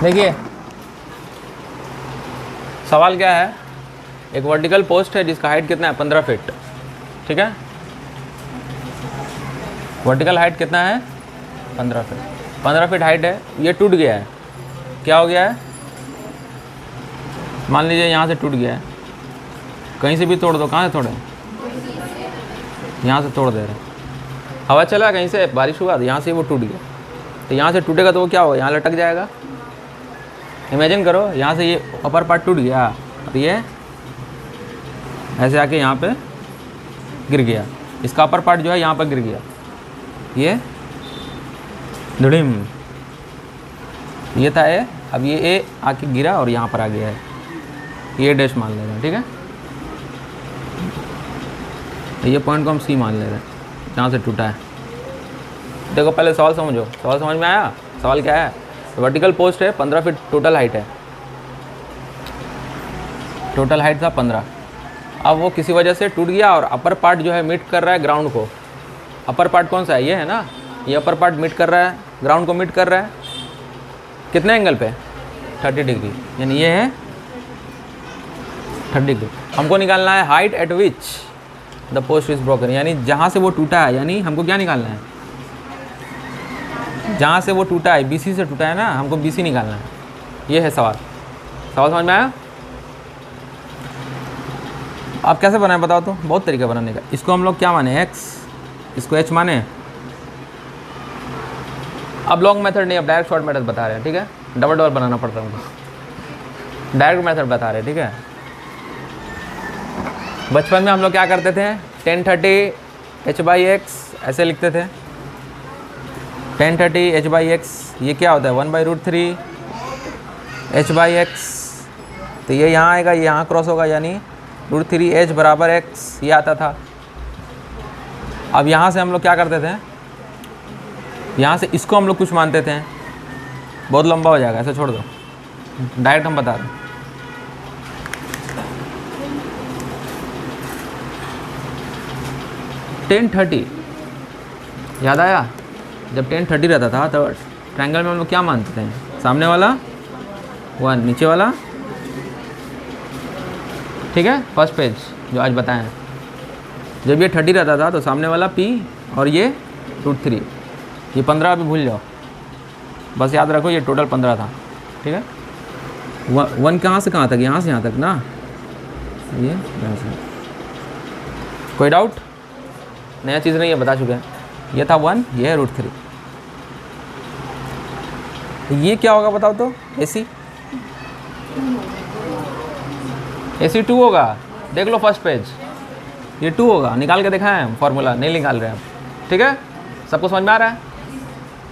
Speaker 1: देखिए सवाल क्या है, एक वर्टिकल पोस्ट है जिसका हाइट कितना है 15 फीट, ठीक है। वर्टिकल हाइट कितना है 15 फीट, 15 फीट हाइट है। ये टूट गया है, क्या हो गया है, मान लीजिए यहाँ से टूट गया है, कहीं से भी तोड़ दो, कहाँ से तोड़े, यहाँ से तोड़ दे रहे, हवा चला कहीं से, बारिश हुआ तो यहाँ से वो टूट गया, तो यहाँ से टूटेगा तो वो क्या होगा, यहाँ लटक जाएगा, इमेजिन करो यहाँ से ये अपर पार्ट टूट गया और ये ऐसे आके यहाँ पे गिर गया, इसका अपर पार्ट जो है यहाँ पर गिर गया, ये धुड़िम, ये था ए, अब ये ए आके गिरा और यहाँ पर आ गया है, ये डैश मान ले रहे हैं, ठीक है। ये पॉइंट को हम सी मान ले रहे हैं जहाँ से टूटा है। देखो पहले सवाल समझो, सवाल समझ में आया? सवाल क्या है? वर्टिकल पोस्ट है 15 फीट, टोटल हाइट है, टोटल हाइट था 15। अब वो किसी वजह से टूट गया और अपर पार्ट जो है मीट कर रहा है ग्राउंड को। अपर पार्ट कौन सा है? ये है ना, ये अपर पार्ट मीट कर रहा है ग्राउंड को, मीट कर रहा है कितने एंगल पे? 30 डिग्री, यानी ये है 30 डिग्री। हमको निकालना है height eight which the post is broken, यानी जहाँ से वो टूटा है, यानी हमको क्या निकालना है? जहाँ से वो टूटा है, BC से टूटा है ना, हमको BC निकालना है। ये है सवाल। सवाल समझ में आया? आप कैसे बनाए बताओ तो? बहुत तरीका बनाने का। इसको हम लोग क्या माने? x, इसको h माने। अब लॉन्ग मेथड नहीं, अब डायरेक्ट शॉर्ट मेथड बता रहे हैं, ठीक है। डबल डबल बनाना पड़ता है हमको, डायरेक्ट मेथड बता रहे हैं, ठीक है। बचपन में हम लोग क्या करते थे? 1030 h/x ऐसे लिखते थे। 1030 h/x, ये क्या होता है? 1/√3 h/x। तो ये यहाँ आएगा, ये यहाँ क्रॉस होगा, यानी √3 h बराबर x, ये आता था। अब यहाँ से हम लोग क्या करते थे? यहाँ से इसको हम लोग कुछ मानते थे, बहुत लंबा हो जाएगा, ऐसे छोड़ दो, डायरेक्ट हम बता दें। $1030 याद आया? जब 1030 रहता था तो ट्रायंगल में हम लोग क्या मानते थे? सामने वाला 1, नीचे वाला, ठीक है। फर्स्ट पेज जो आज बताएं, जब ये 30 रहता था तो सामने वाला P और ये √3, ये 15 अभी भूल जाओ, बस याद रखो ये टोटल 15 था, ठीक है। 1 कहाँ से कहाँ तक? यहाँ से यहाँ तक ना, ये यहाँ से। कोई डाउट? नया चीज़ नहीं है, बता चुके हैं। ये था 1, ये है √3। ये क्या होगा बताओ तो? AC 2 होगा। देख लो फर्स्ट पेज, ये 2 होगा, निकाल के दिखाएं हम, फॉर्मूला नहीं निकाल रहे हैं, ठीक है। सबको समझ में आ रहा है?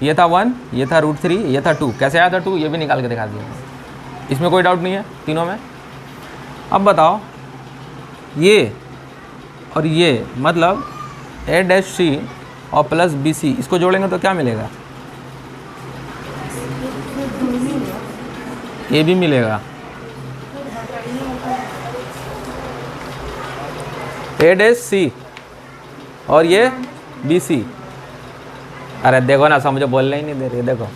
Speaker 1: ये था 1, ये था √3, ये था 2। कैसे आया था 2? ये भी निकाल के दिखा दिया, इसमें कोई डाउट नहीं है तीनों में। अब बताओ, ये और ये मतलब A' और प्लस BC, इसको जोड़ेंगे तो क्या मिलेगा? A भी मिलेगा, A' और ये BC। अरे देखो ना, समझो, बोलने ही नहीं दे रही। देखो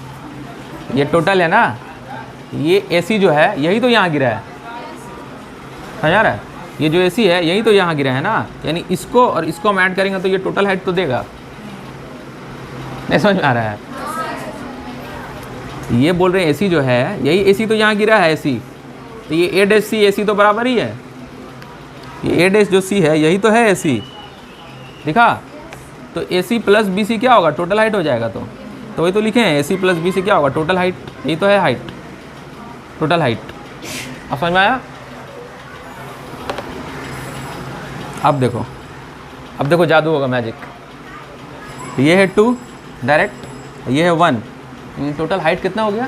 Speaker 1: ये टोटल है ना, ये AC जो है यही तो यहाँ गिरा है, समझ आ रहा है? ये जो AC है यही तो यहाँ गिरा है ना, यानी इसको और इसको हम ऐड करेंगे तो ये टोटल हाइट तो देगा। नहीं समझ में आ रहा है? ये बोल रहे हैं AC जो है यही AC तो यहाँ गिरा है AC, तो ये A' C AC तो बराबर ही है। ये A' जो C है यही तो है AC, दिखा? तो AC प्लस BC क्या होगा? टोटल हाइट हो जाएगा। तो वही तो लिखे हैं, AC प्लस BC क्या होगा? टोटल हाइट, यही तो है हाइट, टोटल हाइट। अब समझ में आया? अब देखो जादू होगा, मैजिक। ये है 2 डायरेक्ट, ये है 1, टोटल हाइट कितना हो गया?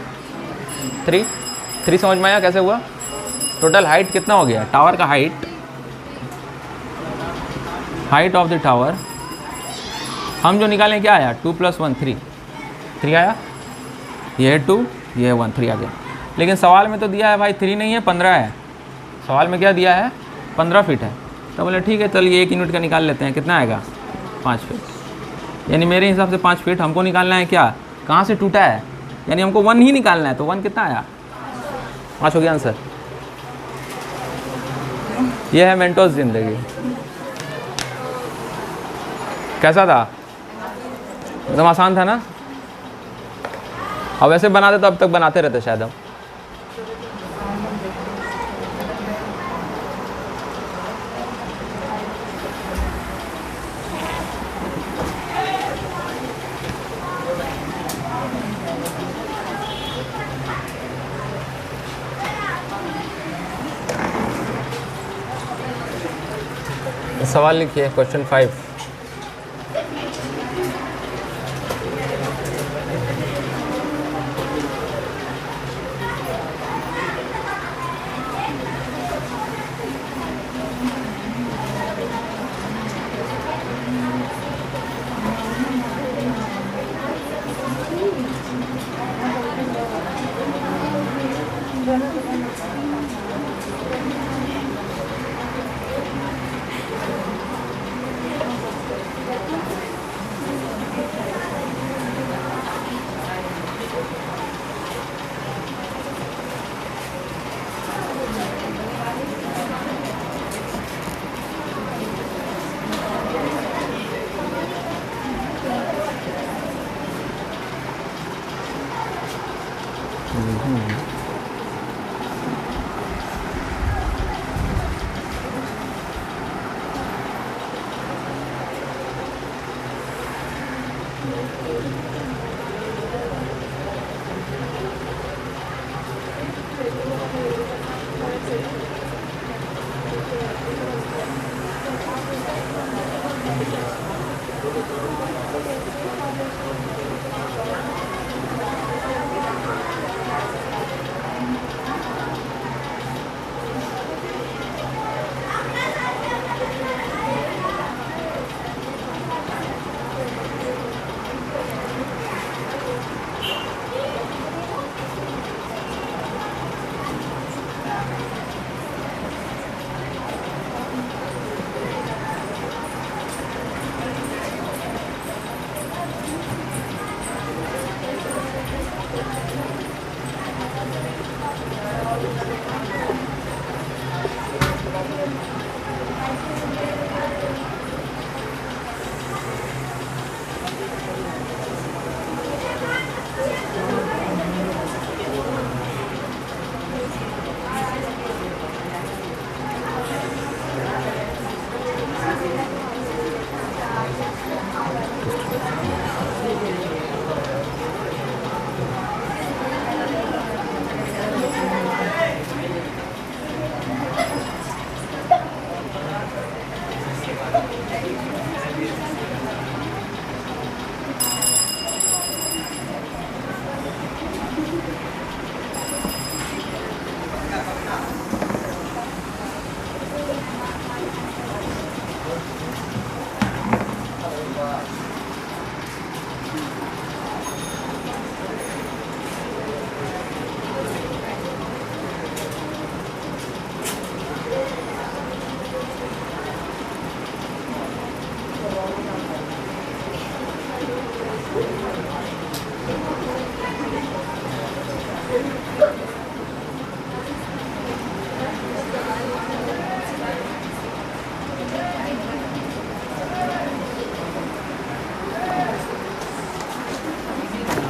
Speaker 1: 3 समझ में आया कैसे हुआ? टोटल हाइट कितना हो गया? टावर का हाइट ऑफ द टावर हम जो निकालें क्या आया? 2 + 1 3 आया। ये है 2, ये है 1, 3 आ गया। लेकिन सवाल में तो दिया है भाई 3 नहीं है, 15 है। सवाल में क्या दिया है? 15 फीट है। तो बोले ठीक है, चलिए 1 यूनिट का निकाल लेते हैं। कितना आएगा? 5 फीट। यानी मेरे हिसाब से 5 फीट हमको निकालना है। क्या? कहाँ से टूटा है, यानी हमको 1 ही निकालना है। तो 1 कितना आया? 5 हो गया आंसर। यह है मेंटोस ज़िंदगी। कैसा था? एकदम आसान था ना? अब ऐसे बनाते तो अब तक बनाते रहते शायद हम। सवाल लिखिए क्वेश्चन 5।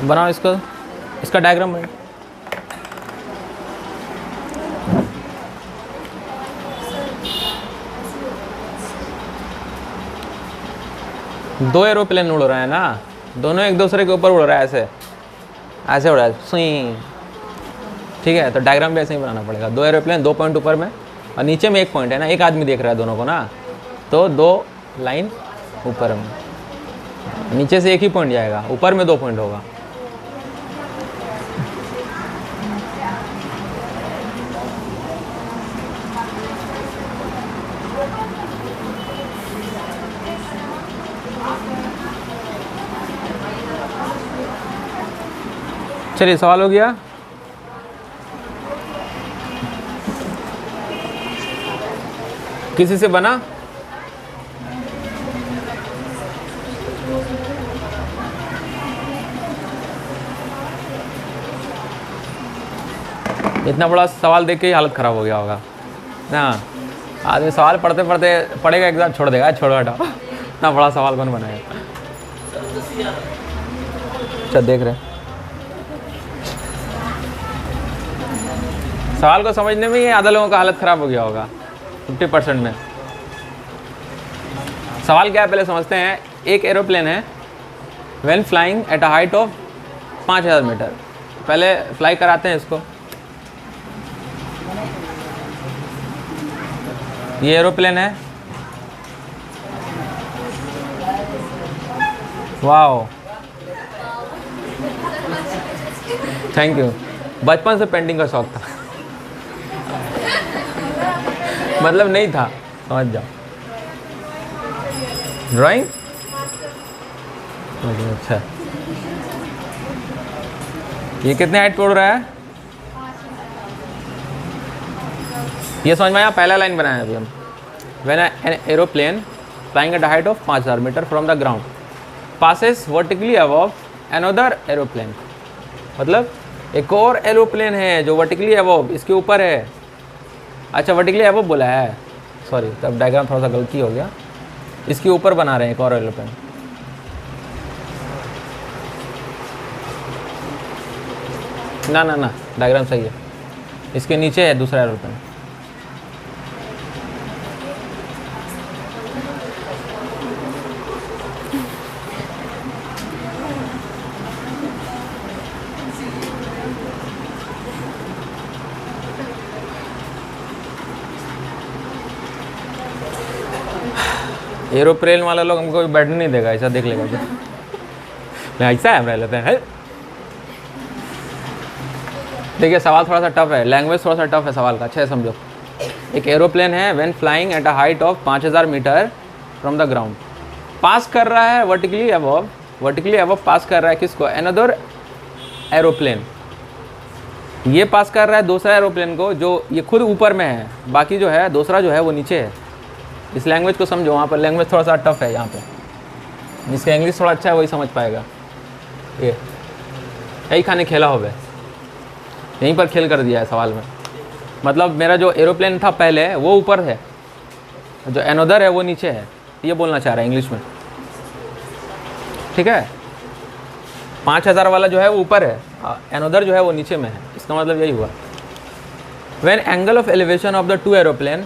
Speaker 1: बनाओ इसका, इसका डायग्राम बनाओ। दो एरोप्लेन उड़ रहे हैं ना, दोनों एक दूसरे के ऊपर उड़ रहा है, ऐसे ऐसे उड़ रहा है सुई। ठीक है, तो डायग्राम भी ऐसे ही बनाना पड़ेगा। दो एरोप्लेन, 2 पॉइंट ऊपर में और नीचे में 1 पॉइंट है ना, एक आदमी देख रहा है दोनों को ना, तो 2 लाइन ऊपर में, नीचे से 1 ही पॉइंट जाएगा, ऊपर में 2 पॉइंट होगा। चलिए सवाल हो गया। किसी से बना? इतना बड़ा सवाल देख के ही हालत खराब हो गया होगा ना। आदमी सवाल पढ़ते पढ़ते पढ़ेगा, एग्जाम छोड़ देगा, छोड़ो हटाओ, इतना बड़ा सवाल कौन बनाएगा। अच्छा देख रहे, सवाल को समझने में ही आधा लोगों का हालत ख़राब हो गया होगा 50% में। सवाल क्या है पहले समझते हैं। एक एरोप्लेन है, when flying at a height of 5000 metre. पहले फ्लाई कराते हैं इसको। ये एरोप्लेन है, वाओ, थैंक यू। बचपन से पेंटिंग का शौक था मतलब नहीं था, समझ जाओ। ड्राइंग अच्छा, ये कितने हाइट तोड़ रहा है? ये समझ में आया? पहला लाइन बनाया अभी हम। When an aeroplane flying at height of 5000 metre from the ground passes vertically above another aeroplane, मतलब एक और एरोप्लेन है जो वर्टिकली अबव इसके ऊपर है। अच्छा, वर्टिकली अबव बोला है, सॉरी, तब डायग्राम थोड़ा सा गलती हो गया। इसके ऊपर बना रहे हैं एक और एरोप्लेन। ना ना ना, डायग्राम सही है, इसके नीचे है दूसरा एरोप्लेन। एरोप्लेन वाला लोग हमको बैठने नहीं देगा, ऐसा देख लेगा तो ऐसा है, हम रह लेते हैं। देखिए सवाल थोड़ा सा टफ है, लैंग्वेज थोड़ा सा टफ है सवाल का, अच्छे समझो। एक एरोप्लेन है when flying at a height of 5000 metre from the ground, pass कर रहा है वर्टिकली अबव पास कर रहा है किसको? Another aeroplane. ये पास कर रहा है दूसरा एरोप्लेन को, जो ये खुद ऊपर में है, बाकी जो है दूसरा जो है वो नीचे है। इस लैंग्वेज को समझो, वहाँ पर लैंग्वेज थोड़ा सा टफ है, यहाँ पे जिसका इंग्लिश थोड़ा अच्छा है वही समझ पाएगा। ये यही खाने खेला हो गया, यहीं पर खेल कर दिया है सवाल में। मतलब मेरा जो एरोप्लेन था पहले वो ऊपर है, जो अनदर है वो नीचे है, ये बोलना चाह रहा है इंग्लिश में, ठीक है। 5000 वाला जो है वो ऊपर है, अनदर जो है वो नीचे में है, इसका मतलब यही हुआ। When angle of elevation of the two aeroplane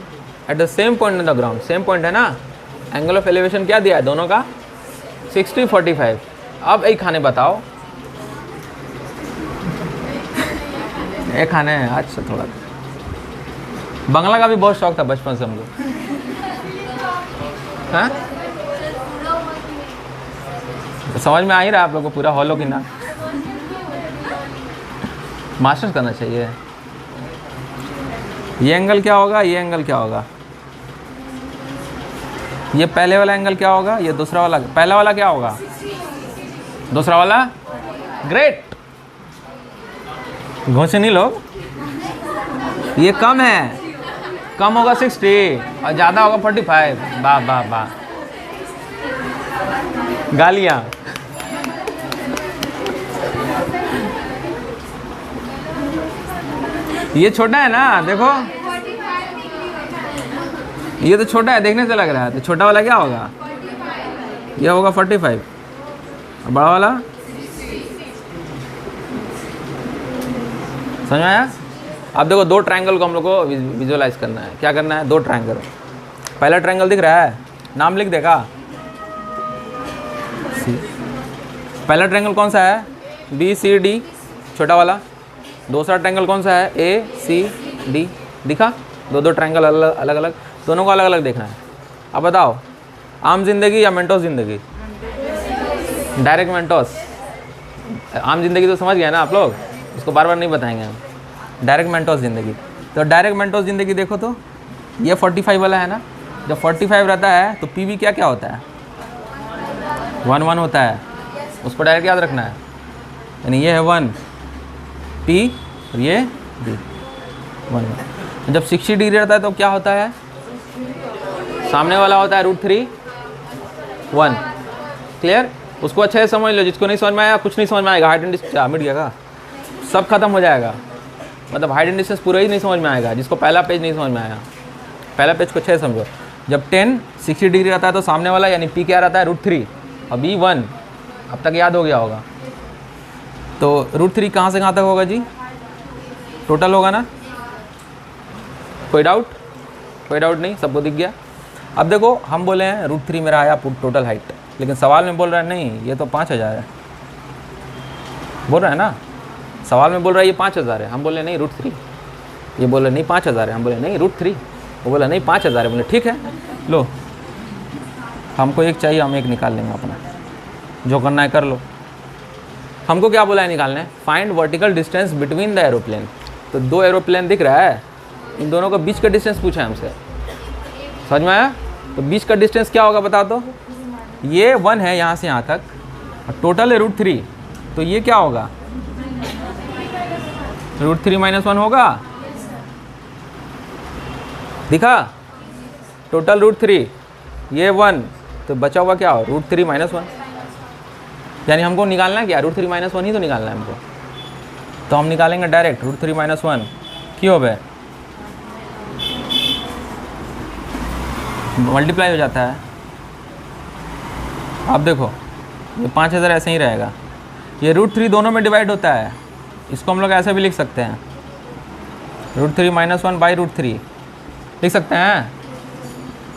Speaker 1: eight the same point in the ground, same point है ना, एंगल ऑफ एलिवेशन क्या दिया है दोनों का? 60-45। अब एक खाने बताओ, एक खाने हैं। अच्छा, थोड़ा बंगला का भी बहुत शौक था बचपन से हमको, हाँ? तो समझ में आ ही रहा है आप लोग को पूरा, हॉलो की ना मास्टर्स करना चाहिए। ये एंगल क्या होगा, ये एंगल क्या होगा? ये पहले वाला एंगल क्या होगा, ये दूसरा वाला, पहला वाला क्या होगा, दूसरा वाला। ग्रेट, घोषे नहीं लोग। ये कम है, कम होगा 60 और ज़्यादा होगा 45। वाह वाह वाह, गालियाँ। ये छोटा है ना, देखो ये तो छोटा है, देखने से लग रहा है। तो छोटा वाला क्या होगा, ये होगा 45, और बड़ा वाला समझ में आया? अब देखो दो ट्रायंगल को हम लोग को विजुअलाइज करना है। क्या करना है? दो ट्रायंगल। पहला ट्रायंगल दिख रहा है, नाम लिख देगा। पहला ट्रायंगल कौन सा है? BCD, छोटा वाला। दूसरा ट्रायंगल कौन सा है? ACD। दिखा? दो ट्रायंगल अलग अलग, दोनों को अलग अलग देखना है। अब बताओ, आम जिंदगी या मेंटोस जिंदगी? Direct Mentos. आम जिंदगी तो समझ गया ना आप लोग, इसको बार बार नहीं बताएंगे हम। डायरेक्ट मेंटोस ज़िंदगी, तो डायरेक्ट मेंटोस ज़िंदगी देखो तो ये 45 वाला है ना। जब 45 रहता है तो PB क्या क्या होता है? 1 होता है, उसको डायरेक्ट याद रखना है। यानी ये है 1 P और ये B 1। जब 60 डिग्री रहता है तो क्या होता है? सामने वाला होता है √3 1। क्लियर? उसको अच्छे से समझ लो। जिसको नहीं समझ में आया, कुछ नहीं समझ में आएगा, हाइट एंड डिस्टेंस मिट जाएगा, सब खत्म हो जाएगा। मतलब हाइट एंड डिस्टेंस पूरा ही नहीं समझ में आएगा जिसको पहला पेज नहीं समझ में आया। पहला पेज को अच्छे से समझो। जब 60 डिग्री रहता है तो सामने वाला यानी P क्या रहता है? √3 और B 1। अब तक याद हो गया होगा। तो √3 कहाँ से कहाँ तक होगा जी? टोटल होगा ना? कोई डाउट? कोई डाउट नहीं, सबको दिख गया। अब देखो हम बोले हैं √3 मेरा आया टोटल हाइट, लेकिन सवाल में बोल रहा है नहीं ये तो 5000 है, बोल रहा है ना। सवाल में बोल रहा है ये 5000 है, हम बोले नहीं √3। ये बोले नहीं 5000 है, हम बोले नहीं √3। वो बोला नहीं 5000 है, बोले ठीक है लो, हमको एक चाहिए, हम एक निकाल लेंगे अपना। जो करना है कर लो। हमको क्या बोला है निकालना है, find vertical distance between the aeroplane. तो 2 एरोप्लेन दिख रहा है, इन दोनों का बीच का डिस्टेंस पूछा है हमसे, समझ में आया? तो बीच का डिस्टेंस क्या होगा बता दो? ये 1 है यहाँ से यहाँ तक, और टोटल है √3, तो ये क्या होगा? √3 - 1 होगा, दिखा? टोटल √3, ये 1, तो बचा हुआ क्या हो? √3 - 1। यानी हमको निकालना है क्या? √3 - 1 ही तो निकालना है हमको। तो हम निकालेंगे डायरेक्ट √3 - 1 क्यों बे, मल्टीप्लाई हो जाता है। अब देखो ये 5000 ऐसे ही रहेगा, ये √3 दोनों में डिवाइड होता है, इसको हम लोग ऐसे भी लिख सकते हैं, √3 - 1/√3 लिख सकते हैं।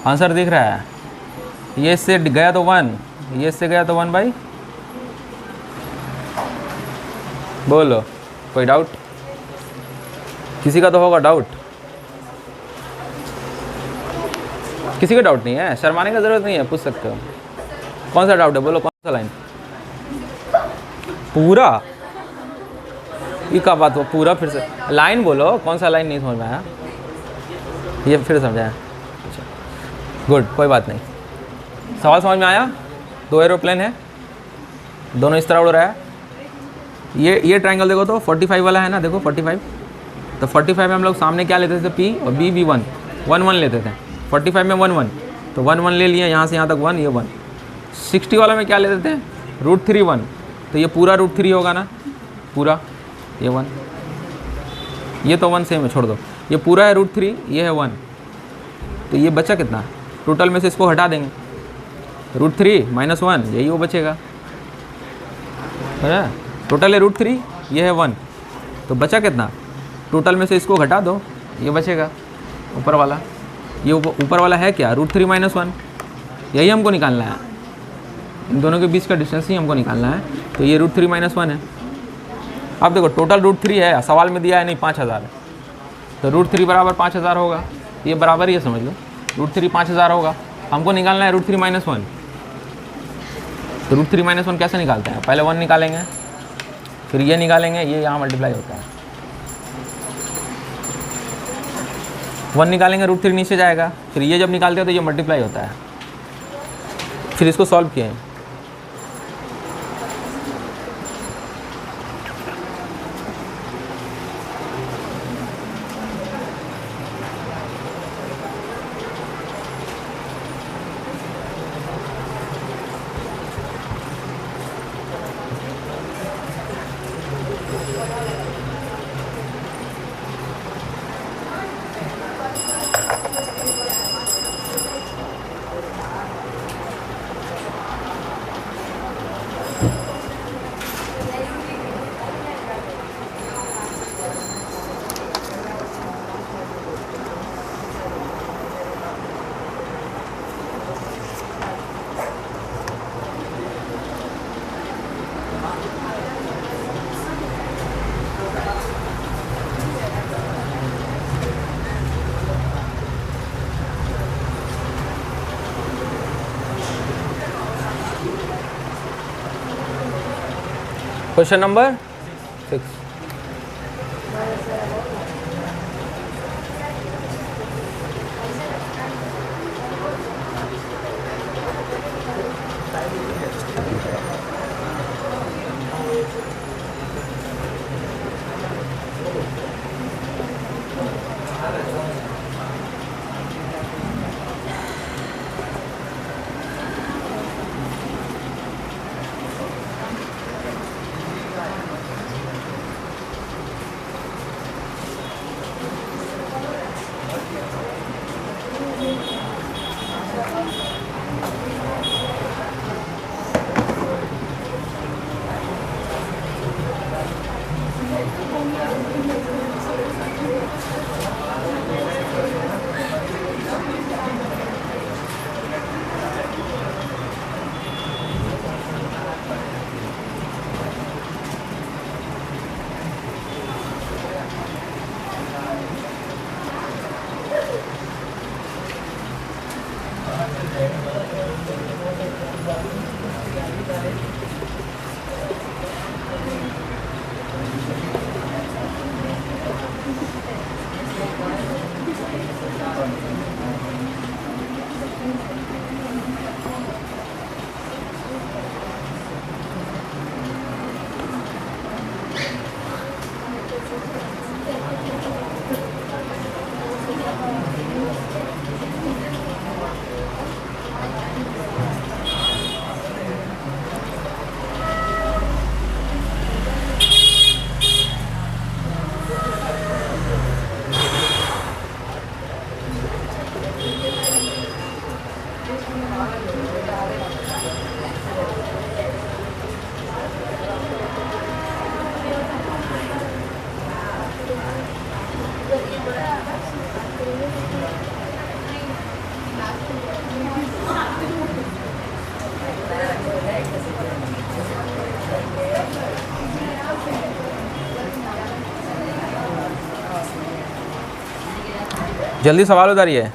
Speaker 1: आंसर दिख रहा है, ये इससे गया तो 1, ये इससे गया तो 1/, बोलो कोई डाउट? किसी का तो होगा डाउट, किसी का डाउट नहीं है, शर्माने का ज़रूरत नहीं है, पूछ सकते हो। कौन सा डाउट है, बोलो कौन सा लाइन? पूरा? ये क्या बात हो, पूरा? फिर से लाइन बोलो, कौन सा लाइन नहीं समझ में आया? ये फिर समझाया, अच्छा गुड, कोई बात नहीं। सवाल समझ में आया? 2 एरोप्लेन है, दोनों इस तरह उड़ रहा है। ये ट्रायंगल देखो तो 45 वाला है ना, देखो 45, तो 45 में हम लोग सामने क्या लेते थे? P और B भी 1 1 1 लेते थे। 45 में 1 1, तो 1 1 ले लिए, यहाँ से यहाँ तक 1, ये 1। 60 वाला में क्या लेते थे? √3 1, तो ये पूरा √3 होगा ना, पूरा ये 1, ये तो 1 सेम है, छोड़ दो, ये पूरा है √3, ये है 1, तो ये बचा कितना? टोटल में से इसको हटा देंगे, √3 - 1, यही वो बचेगा, है? टोटल है √3, ये है 1, तो बचा कितना? टोटल में से इसको घटा दो, ये बचेगा ऊपर वाला। ये ऊपर वाला है क्या? √3 - 1, यही हमको निकालना है, इन दोनों के बीच का डिस्टेंस ही हमको निकालना है। तो ये √3 - 1 है। अब देखो टोटल √3 है, सवाल में दिया है नहीं 5000 है, तो √3 बराबर 5000 होगा, ये बराबर ही है, समझ लो √3 5000 होगा। हमको निकालना है √3 - 1, तो √3 - 1 कैसे निकालते हैं? पहले 1 निकालेंगे, फिर ये निकालेंगे, ये यहाँ मल्टीप्लाई होता है, 1 निकालेंगे, √3 नीचे जाएगा, फिर ये जब निकालते हैं तो ये मल्टीप्लाई होता है, फिर इसको सॉल्व किए। क्वेश्चन नंबर 6, जल्दी सवाल उतारिए।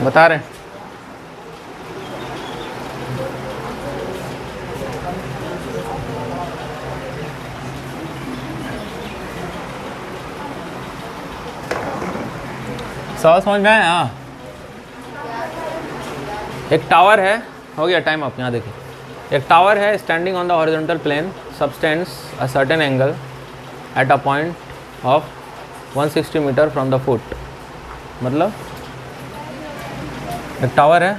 Speaker 1: बता रहे हैं। सवाल समझ में आया? हाँ, एक टावर है, हो गया टाइम अप। यहाँ देखिए, एक टावर है standing on the horizontal plane, subtends a certain angle at a point of 160 metre from the foot. मतलब एक टावर है,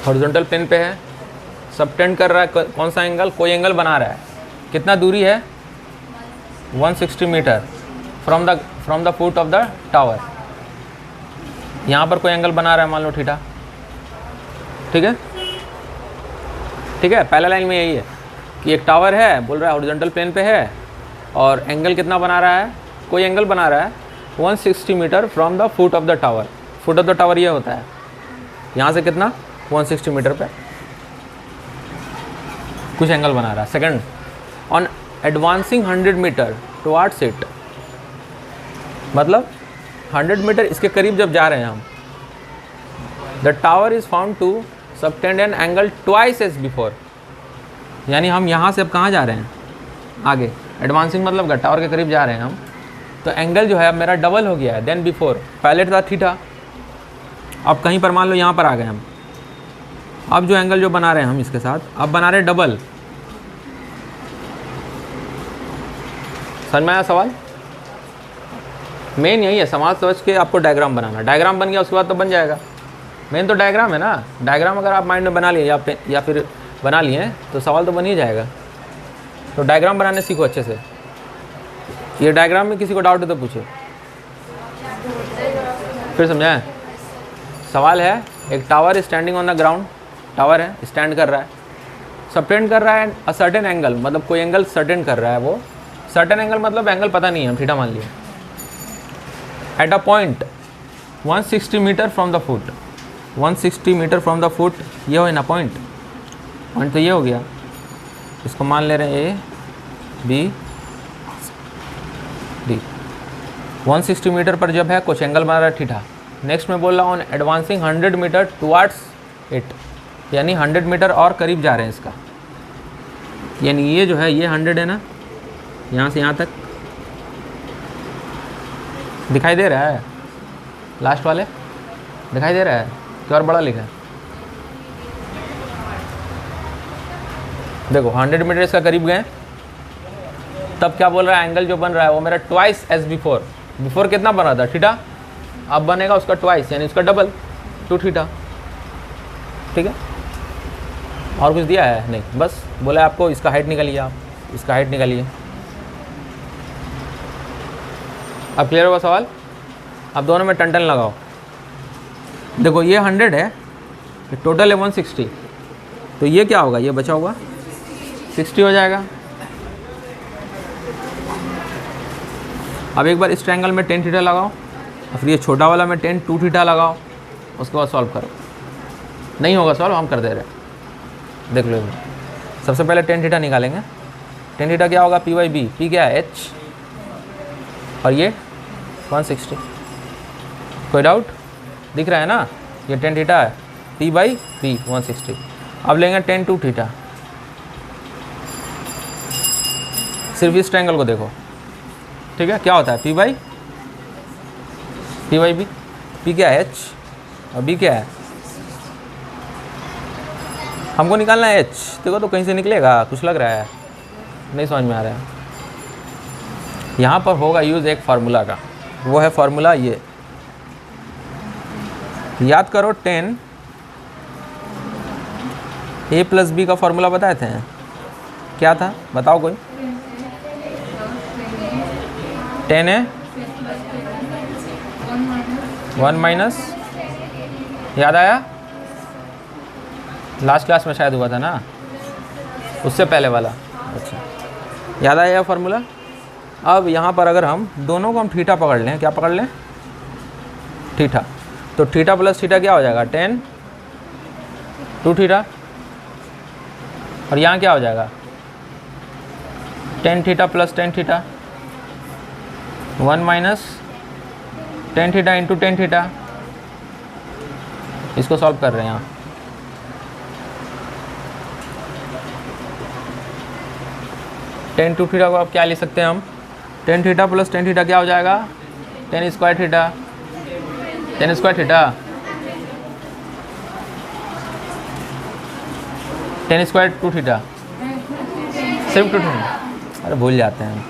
Speaker 1: हॉरिजॉन्टल प्लेन पे है, सबटेंड कर रहा है कौन सा एंगल, कोई एंगल बना रहा है। कितना दूरी है? 160 metre from the foot of the tower. यहाँ पर कोई एंगल बना रहा है, मान लो थीटा। ठीक है, ठीक है। पहला लाइन में यही है कि एक टावर है, बोल रहा है हॉरिजॉन्टल प्लेन पे है, और एंगल कितना बना रहा है, कोई एंगल बना रहा है 160 metre from the foot of the tower. Foot of the tower ये होता है, यहाँ से कितना 160 मीटर पे कुछ एंगल बना रहा है। Second, on advancing 100 metre towards it, मतलब 100 मीटर इसके करीब जब जा रहे हैं हम, the tower is found to subtend an angle twice as before. यानी हम यहाँ से अब कहाँ जा रहे हैं, आगे। एडवांसिंग मतलब टावर के करीब जा रहे हैं हम, तो एंगल जो है अब मेरा डबल हो गया है देन बिफोर। पहले था थीटा, अब कहीं पर मान लो यहाँ पर आ गए हम, अब जो एंगल जो बना रहे हैं हम इसके साथ, अब बना रहे हैं डबल। समझ में आया सवाल? मेन यही है, समाज समझ के आपको डायग्राम बनाना। डायग्राम बन गया उसके बाद तो बन जाएगा। मेन तो डायग्राम है ना। डायग्राम अगर आप माइंड में बना लिए या फिर बना लिए तो सवाल तो बन ही जाएगा। तो डायग्राम बनाने सीखो अच्छे से। ये डायग्राम में किसी को डाउट है तो पूछे, फिर समझाएं। सवाल है, एक tower standing on the ground, tower है स्टैंड कर रहा है, सबटेंड कर रहा है अ सर्टेन एंगल, मतलब कोई एंगल सर्टेन कर रहा है। वो सर्टेन एंगल मतलब एंगल पता नहीं है, हम थीटा मान लिए। At a point 160 metre from the foot, 160 metre from the foot, ये हो ना पॉइंट। पॉइंट तो ये हो गया, इसको मान ले रहे हैं ए बी डी। 160 मीटर पर जब है कुछ एंगल बना रहा है थीटा। नेक्स्ट में बोल रहा हूँ एडवांसिंग 100 मीटर टुवार्ड्स इट, यानी 100 मीटर और करीब जा रहे हैं इसका। यानी ये जो है ये 100 है ना, यहाँ से यहाँ तक दिखाई दे रहा है, लास्ट वाले दिखाई दे रहा है कि और बड़ा लिखा है। देखो 100 मीटर इसका करीब गए, तब क्या बोल रहा है, एंगल जो बन रहा है वो मेरा ट्वाइस एज बिफोर। बिफोर कितना बन रहा था थीटा, अब बनेगा उसका ट्वाइस यानी उसका डबल 2 थीटा। ठीक है, और कुछ दिया है नहीं, बस बोला आपको इसका हाइट निकालिए, आप इसका हाइट निकालिए। अब क्लियर होगा सवाल? अब दोनों में टन लगाओ। देखो ये 100 है, टोटल है 160, तो ये क्या होगा, ये बचा हुआ 60 हो जाएगा। अब एक बार इस ट्रायंगल में 10 थीटा लगाओ, और फिर ये छोटा वाला में 2 थीटा लगाओ, उसके बाद सॉल्व करो। नहीं होगा सॉल्व, हम कर दे रहे हैं, देख लो। सबसे पहले 10 थीटा निकालेंगे। 10 थीटा क्या होगा, पी बाई बी। पी क्या है, एच, और ये 160। कोई डाउट? दिख रहा है ना, ये 10 थीटा है, पी बाई बी 160। अब लेंगे 10 2 थीटा। सिर्फ इस ट्रायंगल को देखो, ठीक है, क्या होता है, पी बाई बी। पी क्या है, एच, और बी क्या है, हमको निकालना है एच। देखो तो कहीं से निकलेगा, कुछ लग रहा है, नहीं समझ में आ रहा है। यहाँ पर होगा यूज़ एक फार्मूला का, वो है फार्मूला ये, याद करो 10 a प्लस बी का फार्मूला बताए थे, क्या था बताओ कोई? 10 है 1 माइनस, याद आया? लास्ट क्लास में शायद हुआ था ना, उससे पहले वाला। अच्छा, याद आया फार्मूला? अब यहाँ पर अगर हम दोनों को हम थीटा पकड़ लें, क्या पकड़ लें? थीटा। तो थीटा प्लस थीटा क्या हो जाएगा? 10 2 थीटा। और यहाँ क्या हो जाएगा? 10 theta plus 10 theta, 1 minus 10 theta into 10 theta. इसको सॉल्व कर रहे हैं यहाँ। टेन टू थीटा को अब क्या लिख सकते हैं हम? 10 थीटा प्लस 10 थीटा क्या हो जाएगा? 10 square theta, 10 square theta, 10 square 2 theta, सिर्फ 2 थीटा। अरे भूल जाते हैं,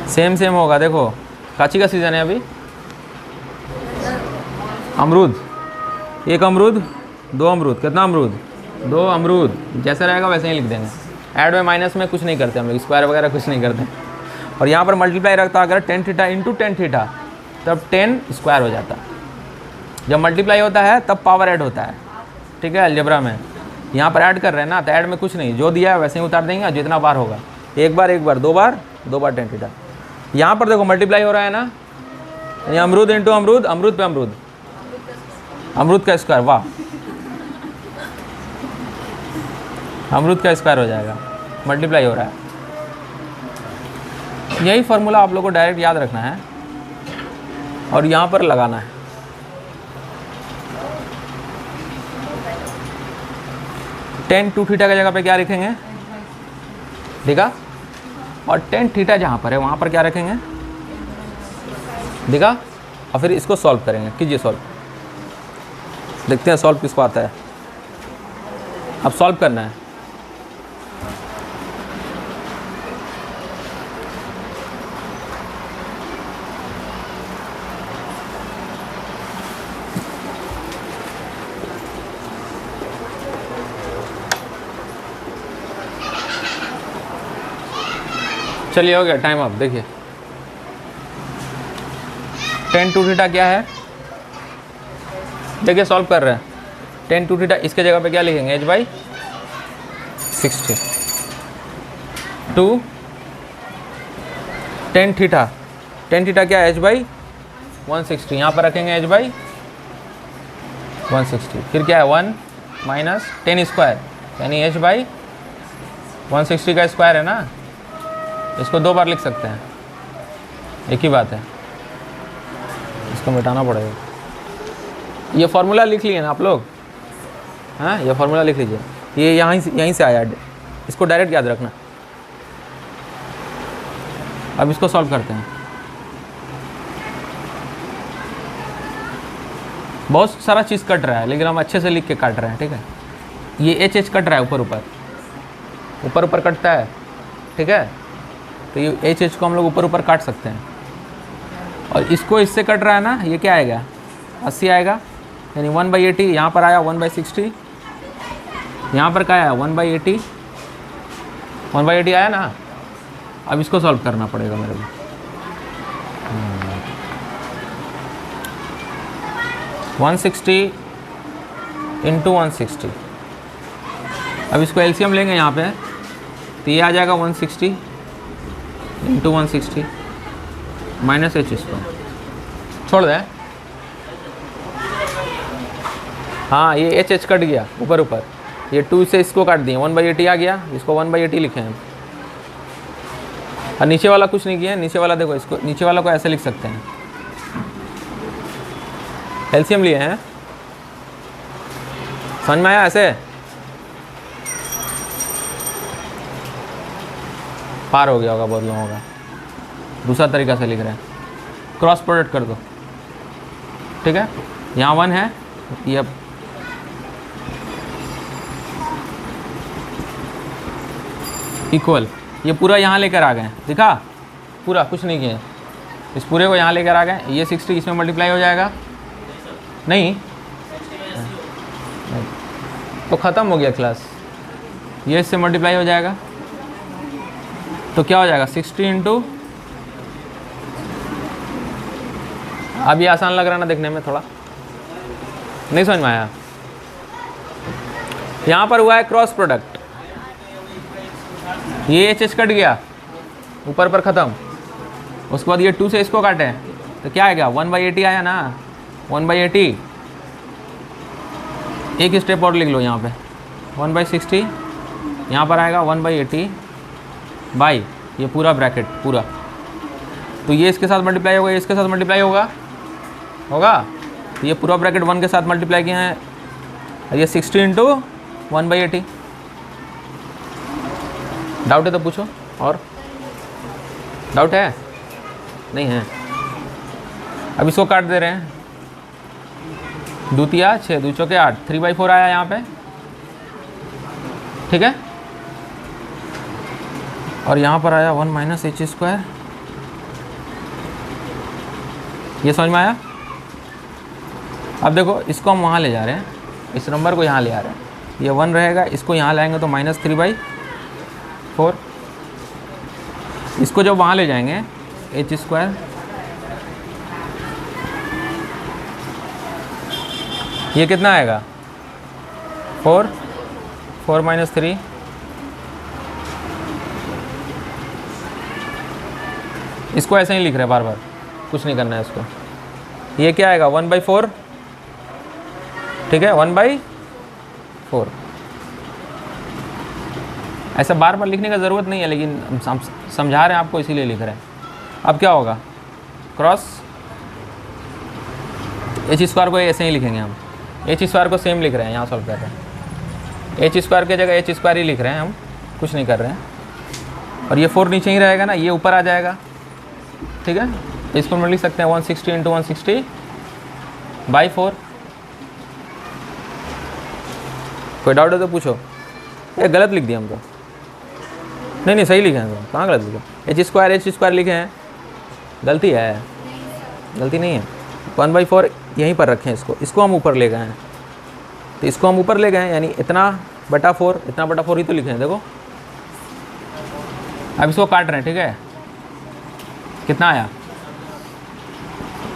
Speaker 1: सेम सेम होगा। देखो काची का सीज़न है अभी, अमरूद, एक अमरूद, दो अमरूद, कितना अमरूद? 2 अमरूद। जैसा रहेगा वैसे ही लिख देंगे। ऐड में माइनस में कुछ नहीं करते हम लोग, स्क्वायर वगैरह कुछ नहीं करते। और यहाँ पर मल्टीप्लाई रखता अगर 10 थीटा इंटू 10 थीटा, तब 10 स्क्वायर हो जाता। जब मल्टीप्लाई होता है तब पावर ऐड होता है, ठीक है, अलजेब्रा में। यहाँ पर ऐड कर रहे हैं ना, तो ऐड में कुछ नहीं, जो दिया है वैसे ही उतार देंगे, जितना बार होगा, एक बार 2 बार 10 थीटा। यहाँ पर देखो मल्टीप्लाई हो रहा है ना, ये अमरूद इंटू अमरूद, अमरूद पे अमरूद, अमरूद का स्क्वायर, वाह, अमरूद का स्क्वायर हो जाएगा, मल्टीप्लाई हो रहा है। यही फार्मूला आप लोगों को डायरेक्ट याद रखना है और यहाँ पर लगाना है। टेन 2 थीटा की जगह पे क्या रखेंगे? देखा? और 10 थीटा जहाँ पर है वहाँ पर क्या रखेंगे? देखा? और फिर इसको सॉल्व करेंगे। कीजिए सॉल्व, देखते हैं सॉल्व किसको आता है। अब सॉल्व करना है। चलिए हो गया टाइम अप। देखिए 10 2 थीटा क्या है, देखिए सॉल्व कर रहे हैं। 10 2 थीटा, इसके जगह पे क्या लिखेंगे? h/60 टू 10 थीटा, 10 थीटा क्या है? h/160, यहाँ पर रखेंगे h/160। फिर क्या है? 1 माइनस 10 स्क्वायर, यानी h/160 का स्क्वायर है ना, इसको 2 बार लिख सकते हैं, एक ही बात है। इसको मिटाना पड़ेगा। ये फार्मूला लिख लिए ना आप लोग? हाँ, ये फार्मूला लिख लीजिए, ये यहीं से आया, इसको डायरेक्ट याद रखना। अब इसको सॉल्व करते हैं। बहुत सारा चीज़ कट रहा है, लेकिन हम अच्छे से लिख के काट रहे हैं, ठीक है। ये h कट रहा है, ऊपर ऊपर कटता है, ठीक है। तो ये h को हम लोग ऊपर काट सकते हैं। और इसको इससे कट रहा है ना, ये क्या आएगा? 80 आएगा, यानी 1/80। यहाँ पर आया 1/60, यहाँ पर क्या आया? 1/80, 1/80 आया ना। अब इसको सॉल्व करना पड़ेगा मेरे को। 160 इंटू 160। अब इसको एलसीएम लेंगे यहाँ पे, तो ये आ जाएगा 160 इंटू 160 माइनस h स्क्वायर, छोड़ दें। हाँ, ये h कट गया ऊपर, ये 2 से इसको काट दिए, 1/80 आ गया, इसको 1/80 लिखे हैं। और नीचे वाला कुछ नहीं किया, नीचे वाला देखो, इसको नीचे वाला को ऐसे लिख सकते हैं, एलसीएम लिए हैं। समझ में आया? ऐसे पार हो गया होगा बहुत लोगों का। दूसरा तरीका से लिख रहे हैं, क्रॉस प्रोडक्ट कर दो, ठीक है। यहाँ 1 है, ये इक्वल, ये पूरा यहाँ लेकर आ गए, दिखा, पूरा कुछ नहीं किए, इस पूरे को यहाँ लेकर आ गए, ये 60 इसमें मल्टीप्लाई हो जाएगा, नहीं तो ख़त्म हो गया क्लास, ये इससे मल्टीप्लाई हो जाएगा, तो क्या हो जाएगा 60 इंटू, अब ये आसान लग रहा है ना देखने में, थोड़ा नहीं समझ में आया। यहाँ पर हुआ है क्रॉस प्रोडक्ट, ये एच एच कट गया ऊपर पर ख़त्म, उसके बाद ये 2 से इसको काटे तो क्या आएगा 1/80 आया ना, 1/80, एक स्टेप और लिख लो यहाँ पे 1/60, यहाँ पर आएगा 1/80 बाई ये पूरा ब्रैकेट पूरा, तो ये इसके साथ मल्टीप्लाई होगा, ये इसके साथ मल्टीप्लाई होगा, तो ये पूरा ब्रैकेट 1 के साथ मल्टीप्लाई किए हैं, ये 60 इंटू 1/80। डाउट है तो पूछो, और डाउट है नहीं है? अब इसको काट दे रहे हैं, 2 तिया 6, 2 चौके 8, 3/4 आया यहाँ पे, ठीक है, और यहाँ पर आया 1 माइनस एच स्क्वायर, ये समझ में आया? अब देखो इसको हम वहाँ ले जा रहे हैं, इस नंबर को यहाँ ले आ रहे हैं, ये 1 रहेगा, इसको यहाँ लाएंगे तो -3/4, इसको जब वहाँ ले जाएंगे एच स्क्वायर, ये कितना आएगा 4 - 3, इसको ऐसे ही लिख रहे हैं बार बार, कुछ नहीं करना है इसको, ये क्या आएगा 1/4, ठीक है 1/4, ऐसा बार बार लिखने का ज़रूरत नहीं है, लेकिन हम समझा रहे हैं आपको इसीलिए लिख रहे हैं। अब क्या होगा क्रॉस एच स्क्वायर को ऐसे ही लिखेंगे हम, एच स्क्वायर को सेम लिख रहे हैं, यहाँ सॉल्व कर रहे हैं, एच स्क्वायर की जगह एच स्क्वायर ही लिख रहे हैं हम, कुछ नहीं कर रहे हैं, और ये 4 नीचे ही रहेगा ना, ये ऊपर आ जाएगा, ठीक है, इसको हम लिख सकते हैं 160 इंटू 160/4। कोई डाउट है तो पूछो, ये गलत लिख दिया हम तो, नहीं सही लिखे हैं, तो कहाँ गलत लिखे, एच स्क्वायर लिखे हैं, गलती है, गलती नहीं है, 1/4 यहीं पर रखें, इसको हम ऊपर ले गए हैं, तो इसको हम ऊपर ले गए हैं, यानी इतना बटा 4 ही तो लिखे हैं, देखो अब इसको काट रहे हैं, ठीक है, कितना आया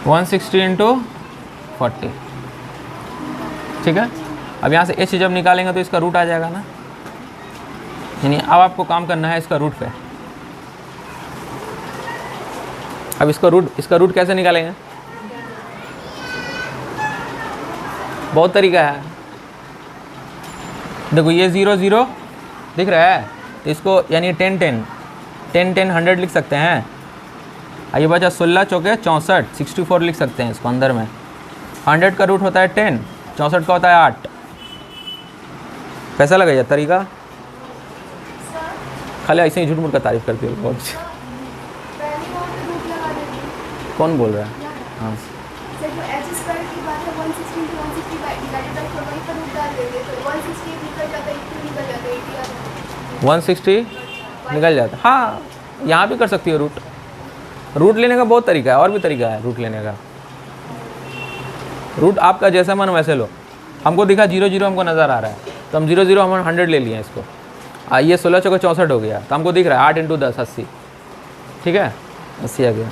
Speaker 1: 160 इंटू 40, ठीक है, अब यहाँ से एच जब निकालेंगे तो इसका रूट आ जाएगा ना, यानी अब आपको काम करना है इसका रूट पे। अब इसका रूट कैसे निकालेंगे, बहुत तरीका है, देखो ये 0 0 दिख रहा है, तो इसको यानी 10 10 100 लिख सकते हैं, आइए बचा 16 चौके 64, 64 लिख सकते हैं इसको अंदर में, 100 का रूट होता है 10, 64 का होता है 8। कैसा लगा ये तरीका? खाली ऐसे ही झूठ मूठ का तारीफ करती हो बहुत। कौन बोल रहा है? हाँ 160 निकल जाता है, हाँ यहाँ भी कर सकती हो रूट लेने का बहुत तरीका है, और भी तरीका है रूट लेने का, रूट आपका जैसा मन वैसे लो, हमको दिखा 0 0 हमको नज़र आ रहा है, तो हम 0 0 हम 100 ले लिए इसको, ये 16 चौके 64 हो गया, तो हमको दिख रहा है 8 इंटू 10 80, ठीक है 80 आ गया।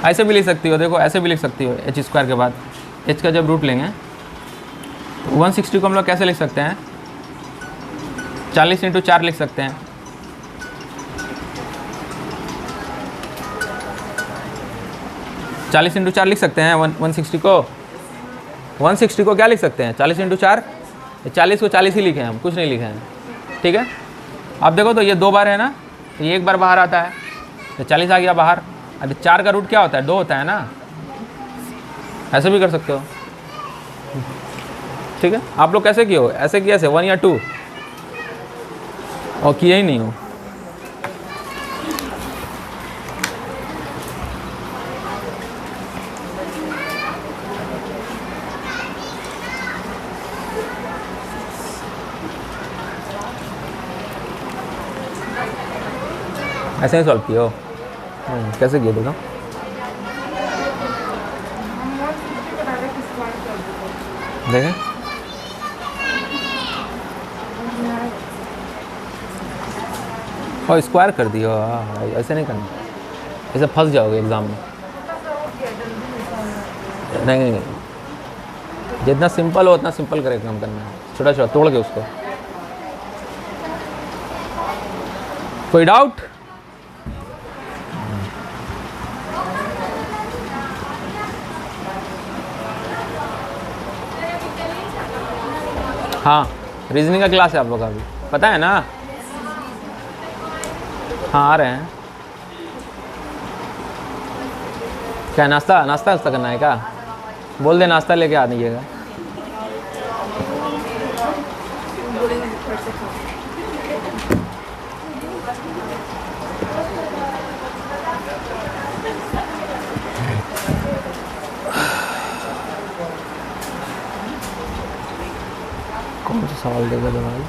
Speaker 1: ऐसे भी लिख सकती हो, देखो ऐसे भी लिख सकती हो, एच स्क्वायर के बाद एच का जब रूट लेंगे तो 160 को हम लोग कैसे लिख सकते हैं, 40 इंटू 4 लिख सकते हैं, चालीस इंटू 4 लिख सकते हैं 160 को क्या लिख सकते हैं 40 इंटू 4, 40 को 40 ही लिखे हैं हम, कुछ नहीं लिखे हैं, ठीक है। अब देखो तो ये 2 बार है ना, तो ये 1 बार बाहर आता है, तो 40 आ गया बाहर। अरे 4 का रूट क्या होता है 2 होता है ना, ऐसे भी कर सकते हो, ठीक है। आप लोग कैसे किए हो, ऐसे किया से 1 या 2 और किए ही नहीं हो। ऐसे ही सॉल्व किए हो? कैसे किए देखो? देखें, और स्क्वायर कर दियो। हाँ, ऐसे नहीं करना, ऐसे फंस जाओगे एग्ज़ाम में। नहीं, जितना सिंपल हो उतना सिंपल करे काम करना है, छोटा छोटा तोड़ के उसको। कोई डाउट? हाँ, रीजनिंग का क्लास है आप लोग का भी, पता है ना? हाँ, आ रहे हैं। क्या नाश्ता नाश्ता करना है क्या? बोल दे नाश्ता लेके आ दीजिएगा। कौन सा सवाल देगा भाई?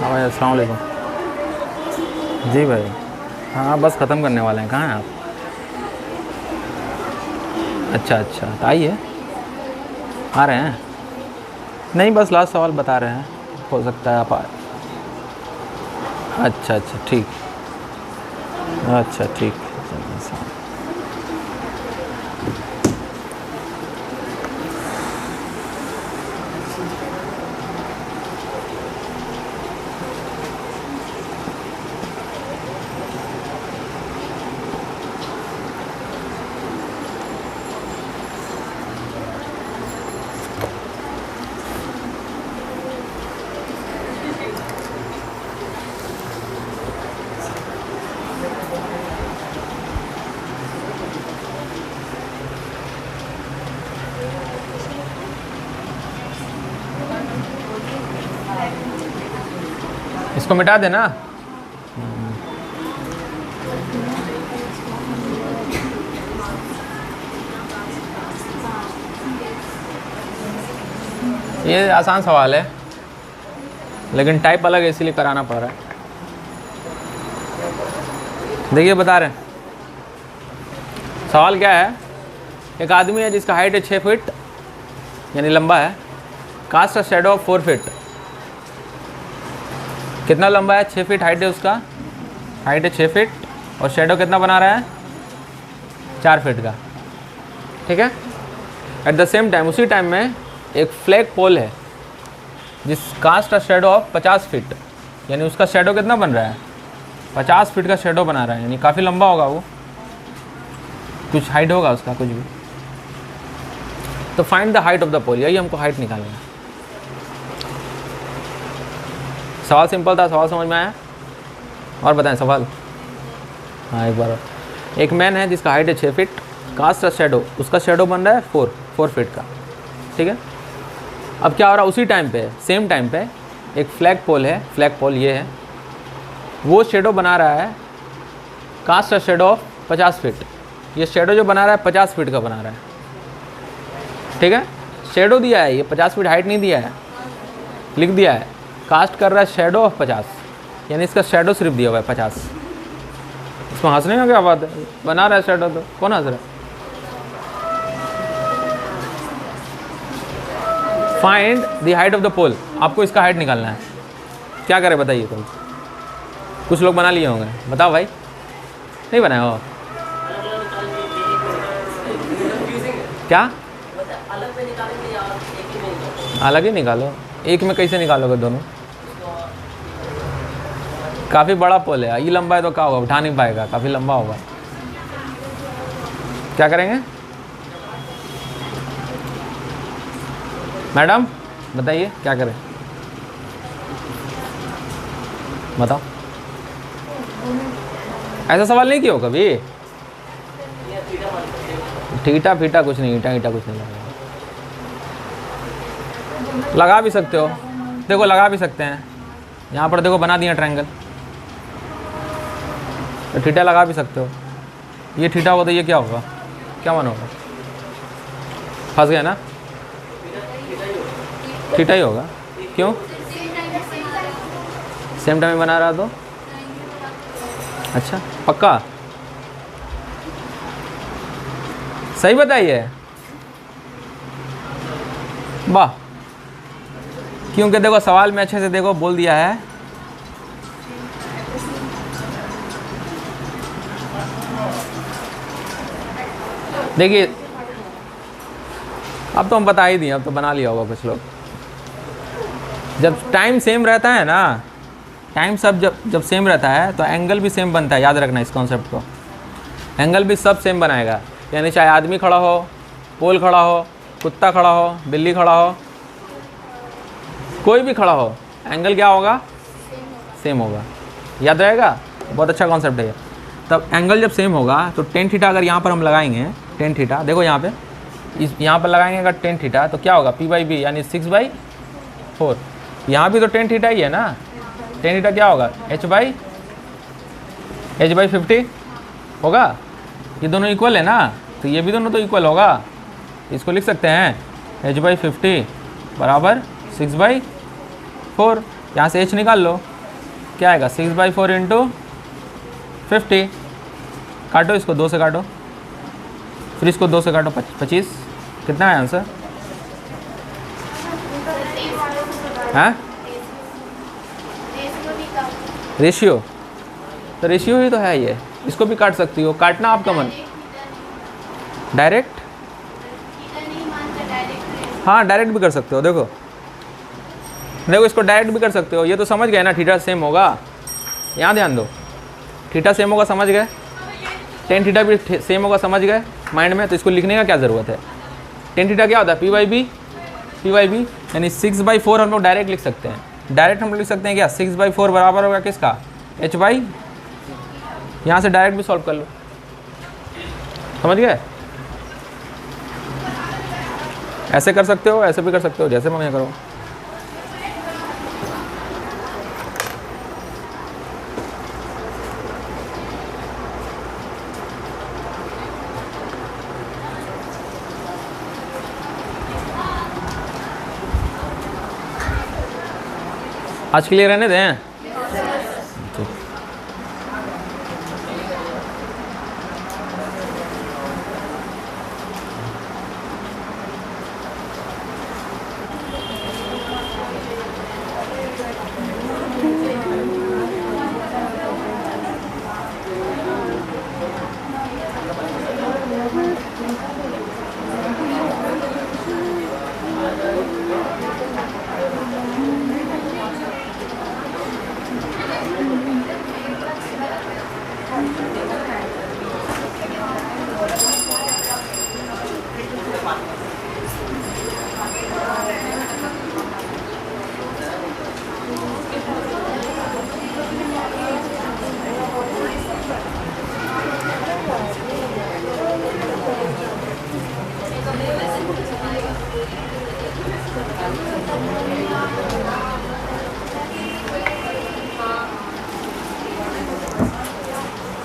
Speaker 1: हाँ भाई, अस्सलाम वालेकुम। जी भाई, हाँ बस ख़त्म करने वाले हैं। कहाँ हैं आप? अच्छा अच्छा, तो आइए। आ रहे हैं? नहीं, बस लास्ट सवाल बता रहे हैं, हो सकता है आप आए। अच्छा अच्छा, ठीक। अच्छा ठीक। इसको मिटा देना। ये आसान सवाल है, लेकिन टाइप अलग है, इसीलिए कराना पड़ रहा है। देखिए बता रहे हैं, सवाल क्या है, एक आदमी है जिसका हाइट है 6 फीट यानी लंबा है, cast a shadow of 4 feet. कितना लंबा है? 6 फीट हाइट है उसका, हाइट है 6 फीट और शेडो कितना बना रहा है? 4 फीट का। ठीक है। एट द सेम टाइम, उसी टाइम में एक फ्लैग पोल है जिस cast a shadow of 50 feet, यानी उसका शेडो कितना बन रहा है? 50 फीट का शेडो बना रहा है, यानी काफ़ी लंबा होगा वो, कुछ हाइट होगा उसका, कुछ भी। तो find the height of the pole, यही हमको हाइट निकालना है। सवाल सिंपल था, सवाल समझ में आया? और बताएं सवाल। हाँ एक बार और। एक मैन है जिसका हाइट है 6 फीट, कास्ट अ शेडो, उसका शेडो बन रहा है 4 फीट का। ठीक है। अब क्या हो रहा है, उसी टाइम पे, सेम टाइम पे एक फ्लैग पोल है, फ्लैग पोल ये है, वो शेडो बना रहा है cast a shadow of 50 feet. ये शेडो जो बना रहा है 50 फीट का बना रहा है। ठीक है। शेडो दिया है, ये 50 फीट हाइट नहीं दिया है, लिख दिया है कास्ट कर रहा है शेडो ऑफ 50, यानी इसका शेडो सिर्फ दिया हुआ है 50। इसमें हंसने का क्या बात है, बना रहा है शेडो तो कौन हंस रहा है? Find the height of the pole, आपको इसका हाइट निकालना है। क्या करें बताइए कोई? कुछ लोग बना लिए होंगे, बताओ भाई। नहीं बनाया हो क्या? अलग ही निकालो, एक में कैसे निकालोगे दोनों? काफ़ी बड़ा पोल है, ये लंबा है तो क्या होगा, उठा नहीं पाएगा, काफ़ी लंबा होगा। क्या करेंगे मैडम, बताइए क्या करें? बताओ। ऐसा सवाल नहीं किया हो कभी? ठीटा फीटा कुछ नहीं, ईटा ईटा कुछ नहीं लगा भी सकते हो, देखो लगा भी सकते हैं। यहाँ पर देखो बना दिया ट्रायंगल, तो ठीटा लगा भी सकते हो। ये ठीटा होगा तो ये क्या होगा, क्या मान होगा? फंस गया ना, ठीटा ही होगा। क्यों? सेम टाइम में बना रहा तो अच्छा पक्का सही बताइए। वाह, क्योंकि देखो सवाल में अच्छे से देखो बोल दिया है। देखिए अब तो हम बता ही दिए, अब तो बना लिया होगा कुछ लोग। जब टाइम सेम रहता है ना, टाइम सब जब सेम रहता है तो एंगल भी सेम बनता है, याद रखना इस कॉन्सेप्ट को। एंगल भी सब सेम बनाएगा, यानी चाहे आदमी खड़ा हो, पोल खड़ा हो, कुत्ता खड़ा हो, बिल्ली खड़ा हो, कोई भी खड़ा हो, एंगल क्या होगा? सेम होगा। याद रहेगा, बहुत अच्छा कॉन्सेप्ट है ये। तब एंगल जब सेम होगा तो टेन थीटा अगर यहाँ पर हम लगाएंगे, टेन थीटा देखो यहाँ पे, इस यहाँ पर लगाएंगे अगर टेन थीटा तो क्या होगा? P/B यानी 6/4। यहाँ भी तो टेन थीटा ही है ना, टेन थीटा क्या होगा? H/50 होगा। ये दोनों इक्वल है ना, तो ये भी दोनों तो इक्वल होगा। इसको लिख सकते हैं H/50 बराबर 6/4। यहाँ से H निकाल लो, क्या आएगा? 6/4 इंटू 50। काटो इसको, 2 से काटो, फिर इसको 2 से काटो, 25। कितना है आंसर? हाँ रेशियो, तो रेशियो ही तो है ये, इसको भी काट सकती हो, काटना आपका मन। डायरेक्ट, हाँ डायरेक्ट भी कर सकते हो। देखो देखो इसको डायरेक्ट भी कर सकते हो। ये तो समझ गए ना, थीटा सेम होगा, यहाँ ध्यान दो, थीटा सेम होगा समझ गए, टेन थीटा भी सेम होगा समझ गए माइंड में। तो इसको लिखने का क्या ज़रूरत है? टेन थीटा क्या होता है? P/B यानी 6/4 हम लोग डायरेक्ट लिख सकते हैं। डायरेक्ट हम लोग लिख सकते हैं क्या? 6/4 बराबर होगा किसका? H/, यहाँ से डायरेक्ट भी सॉल्व कर लो, समझ गए? ऐसे कर सकते हो, ऐसे भी कर सकते हो, जैसे मैं करो। आज के लिए रहने दें।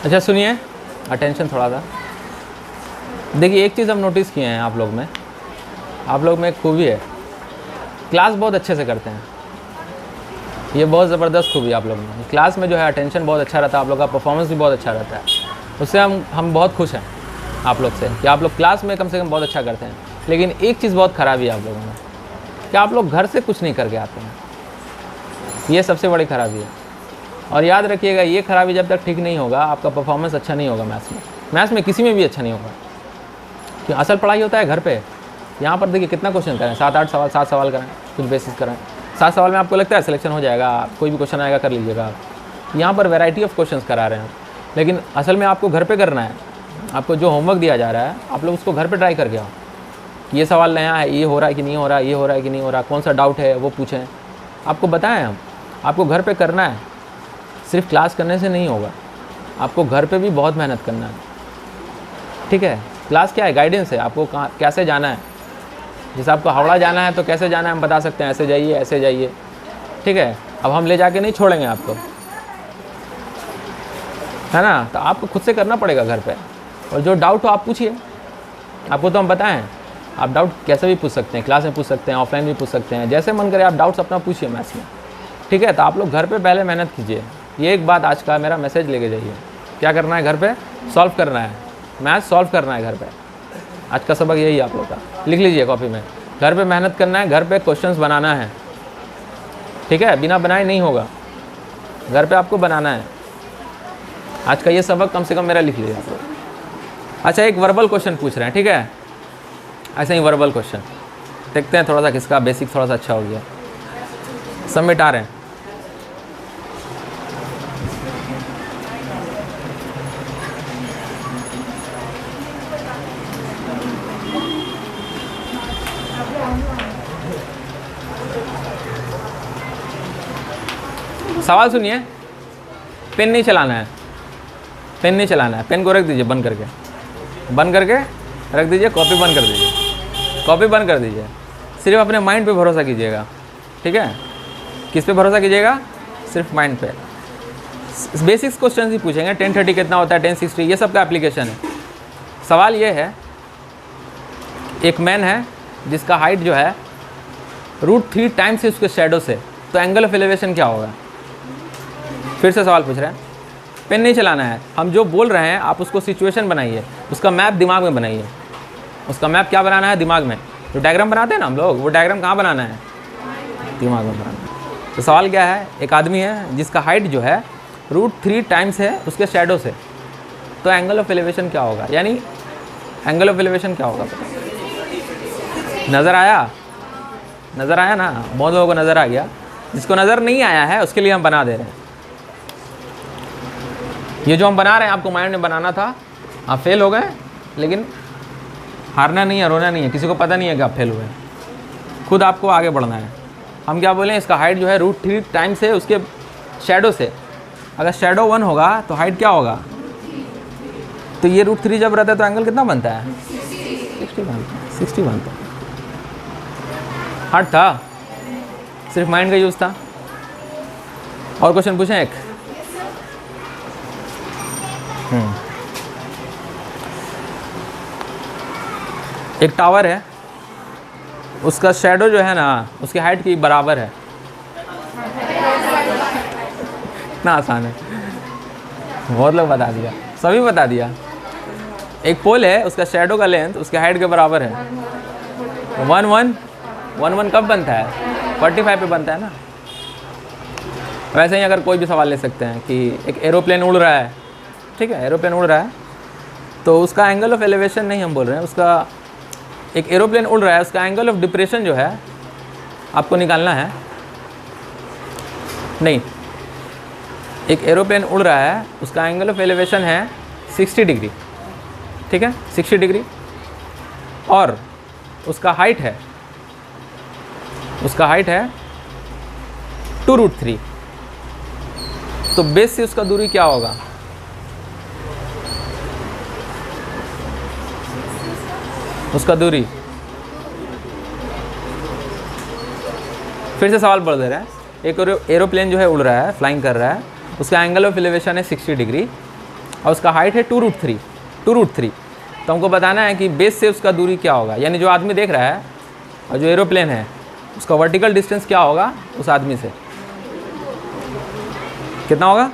Speaker 1: अच्छा सुनिए, अटेंशन थोड़ा सा। देखिए एक चीज़ हम नोटिस किए हैं आप लोग में एक खूबी है, क्लास बहुत अच्छे से करते हैं। ये बहुत ज़बरदस्त खूबी है आप लोग में। क्लास में जो है अटेंशन बहुत अच्छा रहता है, आप लोग का परफॉर्मेंस भी बहुत अच्छा रहता है। उससे हम बहुत खुश हैं आप लोग से कि आप लोग क्लास में कम से कम बहुत अच्छा करते हैं। लेकिन एक चीज़ बहुत ख़राबी है आप लोगों में कि आप लोग घर से कुछ नहीं करके आते हैं। ये सबसे बड़ी ख़राबी है। और याद रखिएगा, ये ख़राबी जब तक ठीक नहीं होगा आपका परफॉर्मेंस अच्छा नहीं होगा मैथ्स में किसी में भी अच्छा नहीं होगा। कि असल पढ़ाई होता है घर पे। यहाँ पर देखिए कितना क्वेश्चन करें, 7 सवाल करें, कुछ बेसिस करें। 7 सवाल में आपको लगता है सिलेक्शन हो जाएगा, कोई भी क्वेश्चन आएगा कर लीजिएगा आप। यहाँ पर वैरायटी ऑफ क्वेश्चंस करा रहे हैं, लेकिन असल में आपको घर पे करना है। आपको जो होमवर्क दिया जा रहा है आप लोग उसको घर पे ट्राई करके आओ कि ये सवाल नया है, ये हो रहा है कि नहीं हो रहा, ये हो रहा है कि नहीं हो रहा, कौन सा डाउट है वो पूछें। आपको बताएं हम, आपको घर पे करना है, सिर्फ क्लास करने से नहीं होगा, आपको घर पे भी बहुत मेहनत करना है। ठीक है, क्लास क्या है, गाइडेंस है, आपको कहाँ कैसे जाना है। जैसे आपको हावड़ा जाना है तो कैसे जाना है हम बता सकते हैं, ऐसे जाइए ऐसे जाइए। ठीक है, अब हम ले जाके नहीं छोड़ेंगे आपको, है ना। तो आपको खुद से करना पड़ेगा घर पे। और जो डाउट हो आप पूछिए, आपको तो हम बताएं। आप डाउट कैसे भी पूछ सकते हैं, क्लास में पूछ सकते हैं, ऑफलाइन भी पूछ सकते हैं, जैसे मन करे आप डाउट्स अपना पूछिए मैथ्स में। ठीक है, तो आप लोग घर पे पहले मेहनत कीजिए। ये एक बात आज का मेरा मैसेज लेके जाइए। क्या करना है घर पे, सॉल्व करना है, मैथ सॉल्व करना है घर पे। आज का सबक यही है आप लोग का, लिख लीजिए कॉपी में। घर पे मेहनत करना है, घर पे क्वेश्चंस बनाना है। ठीक है, बिना बनाए नहीं होगा, घर पे आपको बनाना है। आज का ये सबक कम से कम मेरा लिख लीजिए आप लोग। अच्छा, एक वर्बल क्वेश्चन पूछ रहे हैं, ठीक है, ऐसे ही वर्बल क्वेश्चन देखते हैं, थोड़ा सा किसका बेसिक थोड़ा सा अच्छा हो गया। सब मिटा रहे हैं। सवाल सुनिए, पेन नहीं चलाना है, पेन नहीं चलाना है, पेन को रख दीजिए बंद करके रख दीजिए, कॉपी बंद कर दीजिए, कॉपी बंद कर दीजिए। सिर्फ अपने माइंड पे भरोसा कीजिएगा। ठीक है, किस पे भरोसा कीजिएगा, सिर्फ माइंड पे। बेसिक्स क्वेश्चन ही पूछेंगे, 1030 कितना होता है, 1060, ये सब का एप्लीकेशन है। सवाल ये है, एक मैन है जिसका हाइट जो है √3 टाइम्स है उसके शैडो से, तो एंगल ऑफ एलिवेशन क्या होगा। फिर से सवाल पूछ रहे हैं, पेन नहीं चलाना है, हम जो बोल रहे हैं आप उसको सिचुएशन बनाइए, उसका मैप दिमाग में बनाइए। उसका मैप क्या बनाना है, दिमाग में। जो डायग्राम बनाते हैं ना हम लोग, वो डायग्राम कहाँ बनाना है, दिमाग में बनाना है। तो सवाल क्या है, एक आदमी है जिसका हाइट जो है √3 टाइम्स है उसके शैडो से, तो एंगल ऑफ एलिवेशन क्या होगा। यानी एंगल ऑफ एलिवेशन क्या होगा, नज़र आया ना, बहुत लोगों को नज़र आ गया। जिसको नज़र नहीं आया है उसके लिए हम बना दे रहे हैं। ये जो हम बना रहे हैं आपको माइंड में बनाना था, आप फेल हो गए, लेकिन हारना नहीं है, रोना नहीं है। किसी को पता नहीं है कि आप फेल हुए, खुद आपको आगे बढ़ना है। हम क्या बोलें, इसका हाइट जो है √3 टाइम्स है उसके शैडो से। अगर शैडो 1 होगा तो हाइट क्या होगा, तो ये √3 जब रहता है तो एंगल कितना बनता है, 60 बनता है। हार्ड था, सिर्फ माइंड का यूज़ था। और क्वेश्चन पूछें एक। एक टावर है, उसका शैडो जो है ना उसकी हाइट के बराबर है। इतना आसान है, बहुत लोग बता दिया, सभी बता दिया। एक पोल है, उसका शैडो का लेंथ उसके हाइट के बराबर है। 1 कब बनता है, 45 पे बनता है ना। वैसे ही अगर कोई भी सवाल ले सकते हैं कि एक एरोप्लेन उड़ रहा है, ठीक है, एरोप्लेन उड़ रहा है, तो उसका एंगल ऑफ एलिवेशन नहीं हम बोल रहे हैं, उसका एक एरोप्लेन उड़ रहा है, उसका एंगल ऑफ डिप्रेशन जो है आपको निकालना है। नहीं, एक एरोप्लेन उड़ रहा है, उसका एंगल ऑफ एलिवेशन है 60 डिग्री, ठीक है, 60 डिग्री, और उसका हाइट है 2√3। तो बेस से उसका दूरी क्या होगा, उसका दूरी। फिर से सवाल बढ़ दे रहा है। एक एरोप्लेन जो है उड़ रहा है, फ्लाइंग कर रहा है, उसका एंगल ऑफ एलिवेशन है 60 डिग्री, और उसका हाइट है 2√3, 2√3। तो हमको बताना है कि बेस से उसका दूरी क्या होगा, यानी जो आदमी देख रहा है और जो एरोप्लेन है उसका वर्टिकल डिस्टेंस क्या होगा उस आदमी से, कितना होगा?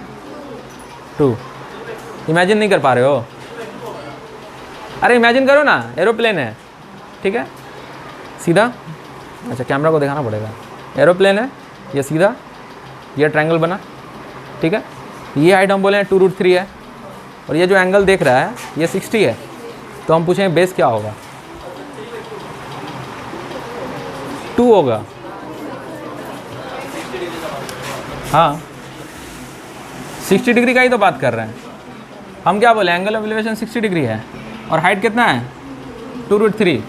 Speaker 1: 2। इमेजिन नहीं कर पा रहे हो? अरे इमेजिन करो ना, एरोप्लेन है, ठीक है, सीधा, अच्छा कैमरा को दिखाना पड़ेगा, एरोप्लेन है, ये सीधा, ये ट्रायंगल बना, ठीक है, ये हाइट हम बोले हैं 2√3 है, और ये जो एंगल देख रहा है ये 60 है। तो हम पूछेंगे बेस क्या होगा? 2 होगा। हाँ 60 डिग्री का ही तो बात कर रहे हैं हम। क्या बोले? एंगल ऑफ एलिवेशन 60 डिग्री है और हाइट कितना है? 2√3।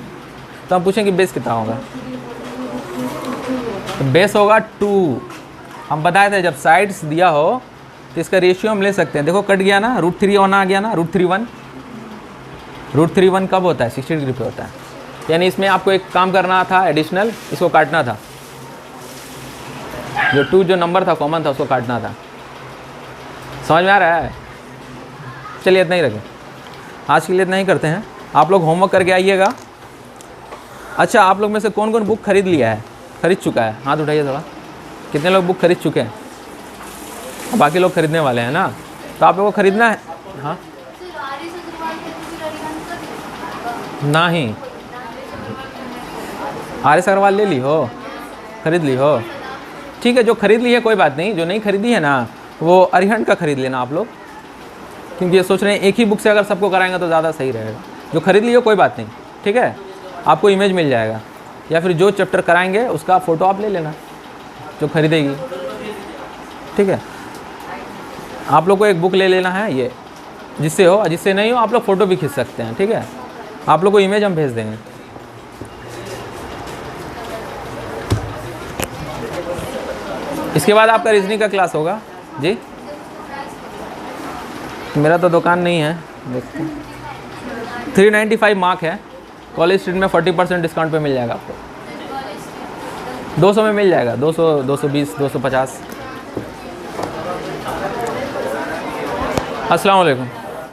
Speaker 1: तो हम पूछेंगे बेस कितना होगा? तो बेस होगा 2। हम बताए थे जब साइड्स दिया हो तो इसका रेशियो हम ले सकते हैं। देखो कट गया ना, √3 1 आ गया ना, √3 1 कब होता है? 60 डिग्री पे होता है। यानी इसमें आपको एक काम करना था एडिशनल, इसको काटना था, जो 2 जो नंबर था कॉमन था उसको काटना था। समझ में आ रहा है? चलिए इतना ही रखें, आज के लिए इतना ही करते हैं। आप लोग होमवर्क करके आइएगा। अच्छा, आप लोग में से कौन कौन बुक खरीद लिया है, खरीद चुका है? हाथ उठाइए थोड़ा। कितने लोग बुक खरीद चुके हैं? बाकी लोग खरीदने वाले हैं ना, तो आप लोगों को खरीदना है। हाँ नहीं, RS अग्रवाल ले ली हो, खरीद ली हो, ठीक है। जो खरीद ली है कोई बात नहीं, जो नहीं खरीदी है ना वो अरिहंत का खरीद लेना आप लोग, क्योंकि ये सोच रहे हैं एक ही बुक से अगर सबको कराएंगे तो ज़्यादा सही रहेगा। जो खरीद ली हो कोई बात नहीं, ठीक है, आपको इमेज मिल जाएगा, या फिर जो चैप्टर कराएंगे उसका फ़ोटो आप ले लेना जो खरीदेगी, ठीक है। आप लोग को एक बुक ले लेना है ये, जिससे हो, जिससे नहीं हो आप लोग फ़ोटो भी खींच सकते हैं, ठीक है। आप लोग को इमेज हम भेज देंगे। इसके बाद आपका रीजनिंग का क्लास होगा जी। मेरा तो दुकान नहीं है, देखते हैं। 395 मार्क है, कॉलेज स्ट्रीट में 40% डिस्काउंट पे मिल जाएगा आपको। 200 में मिल जाएगा, 200, 220, 250। अस्सलाम वालेकुम।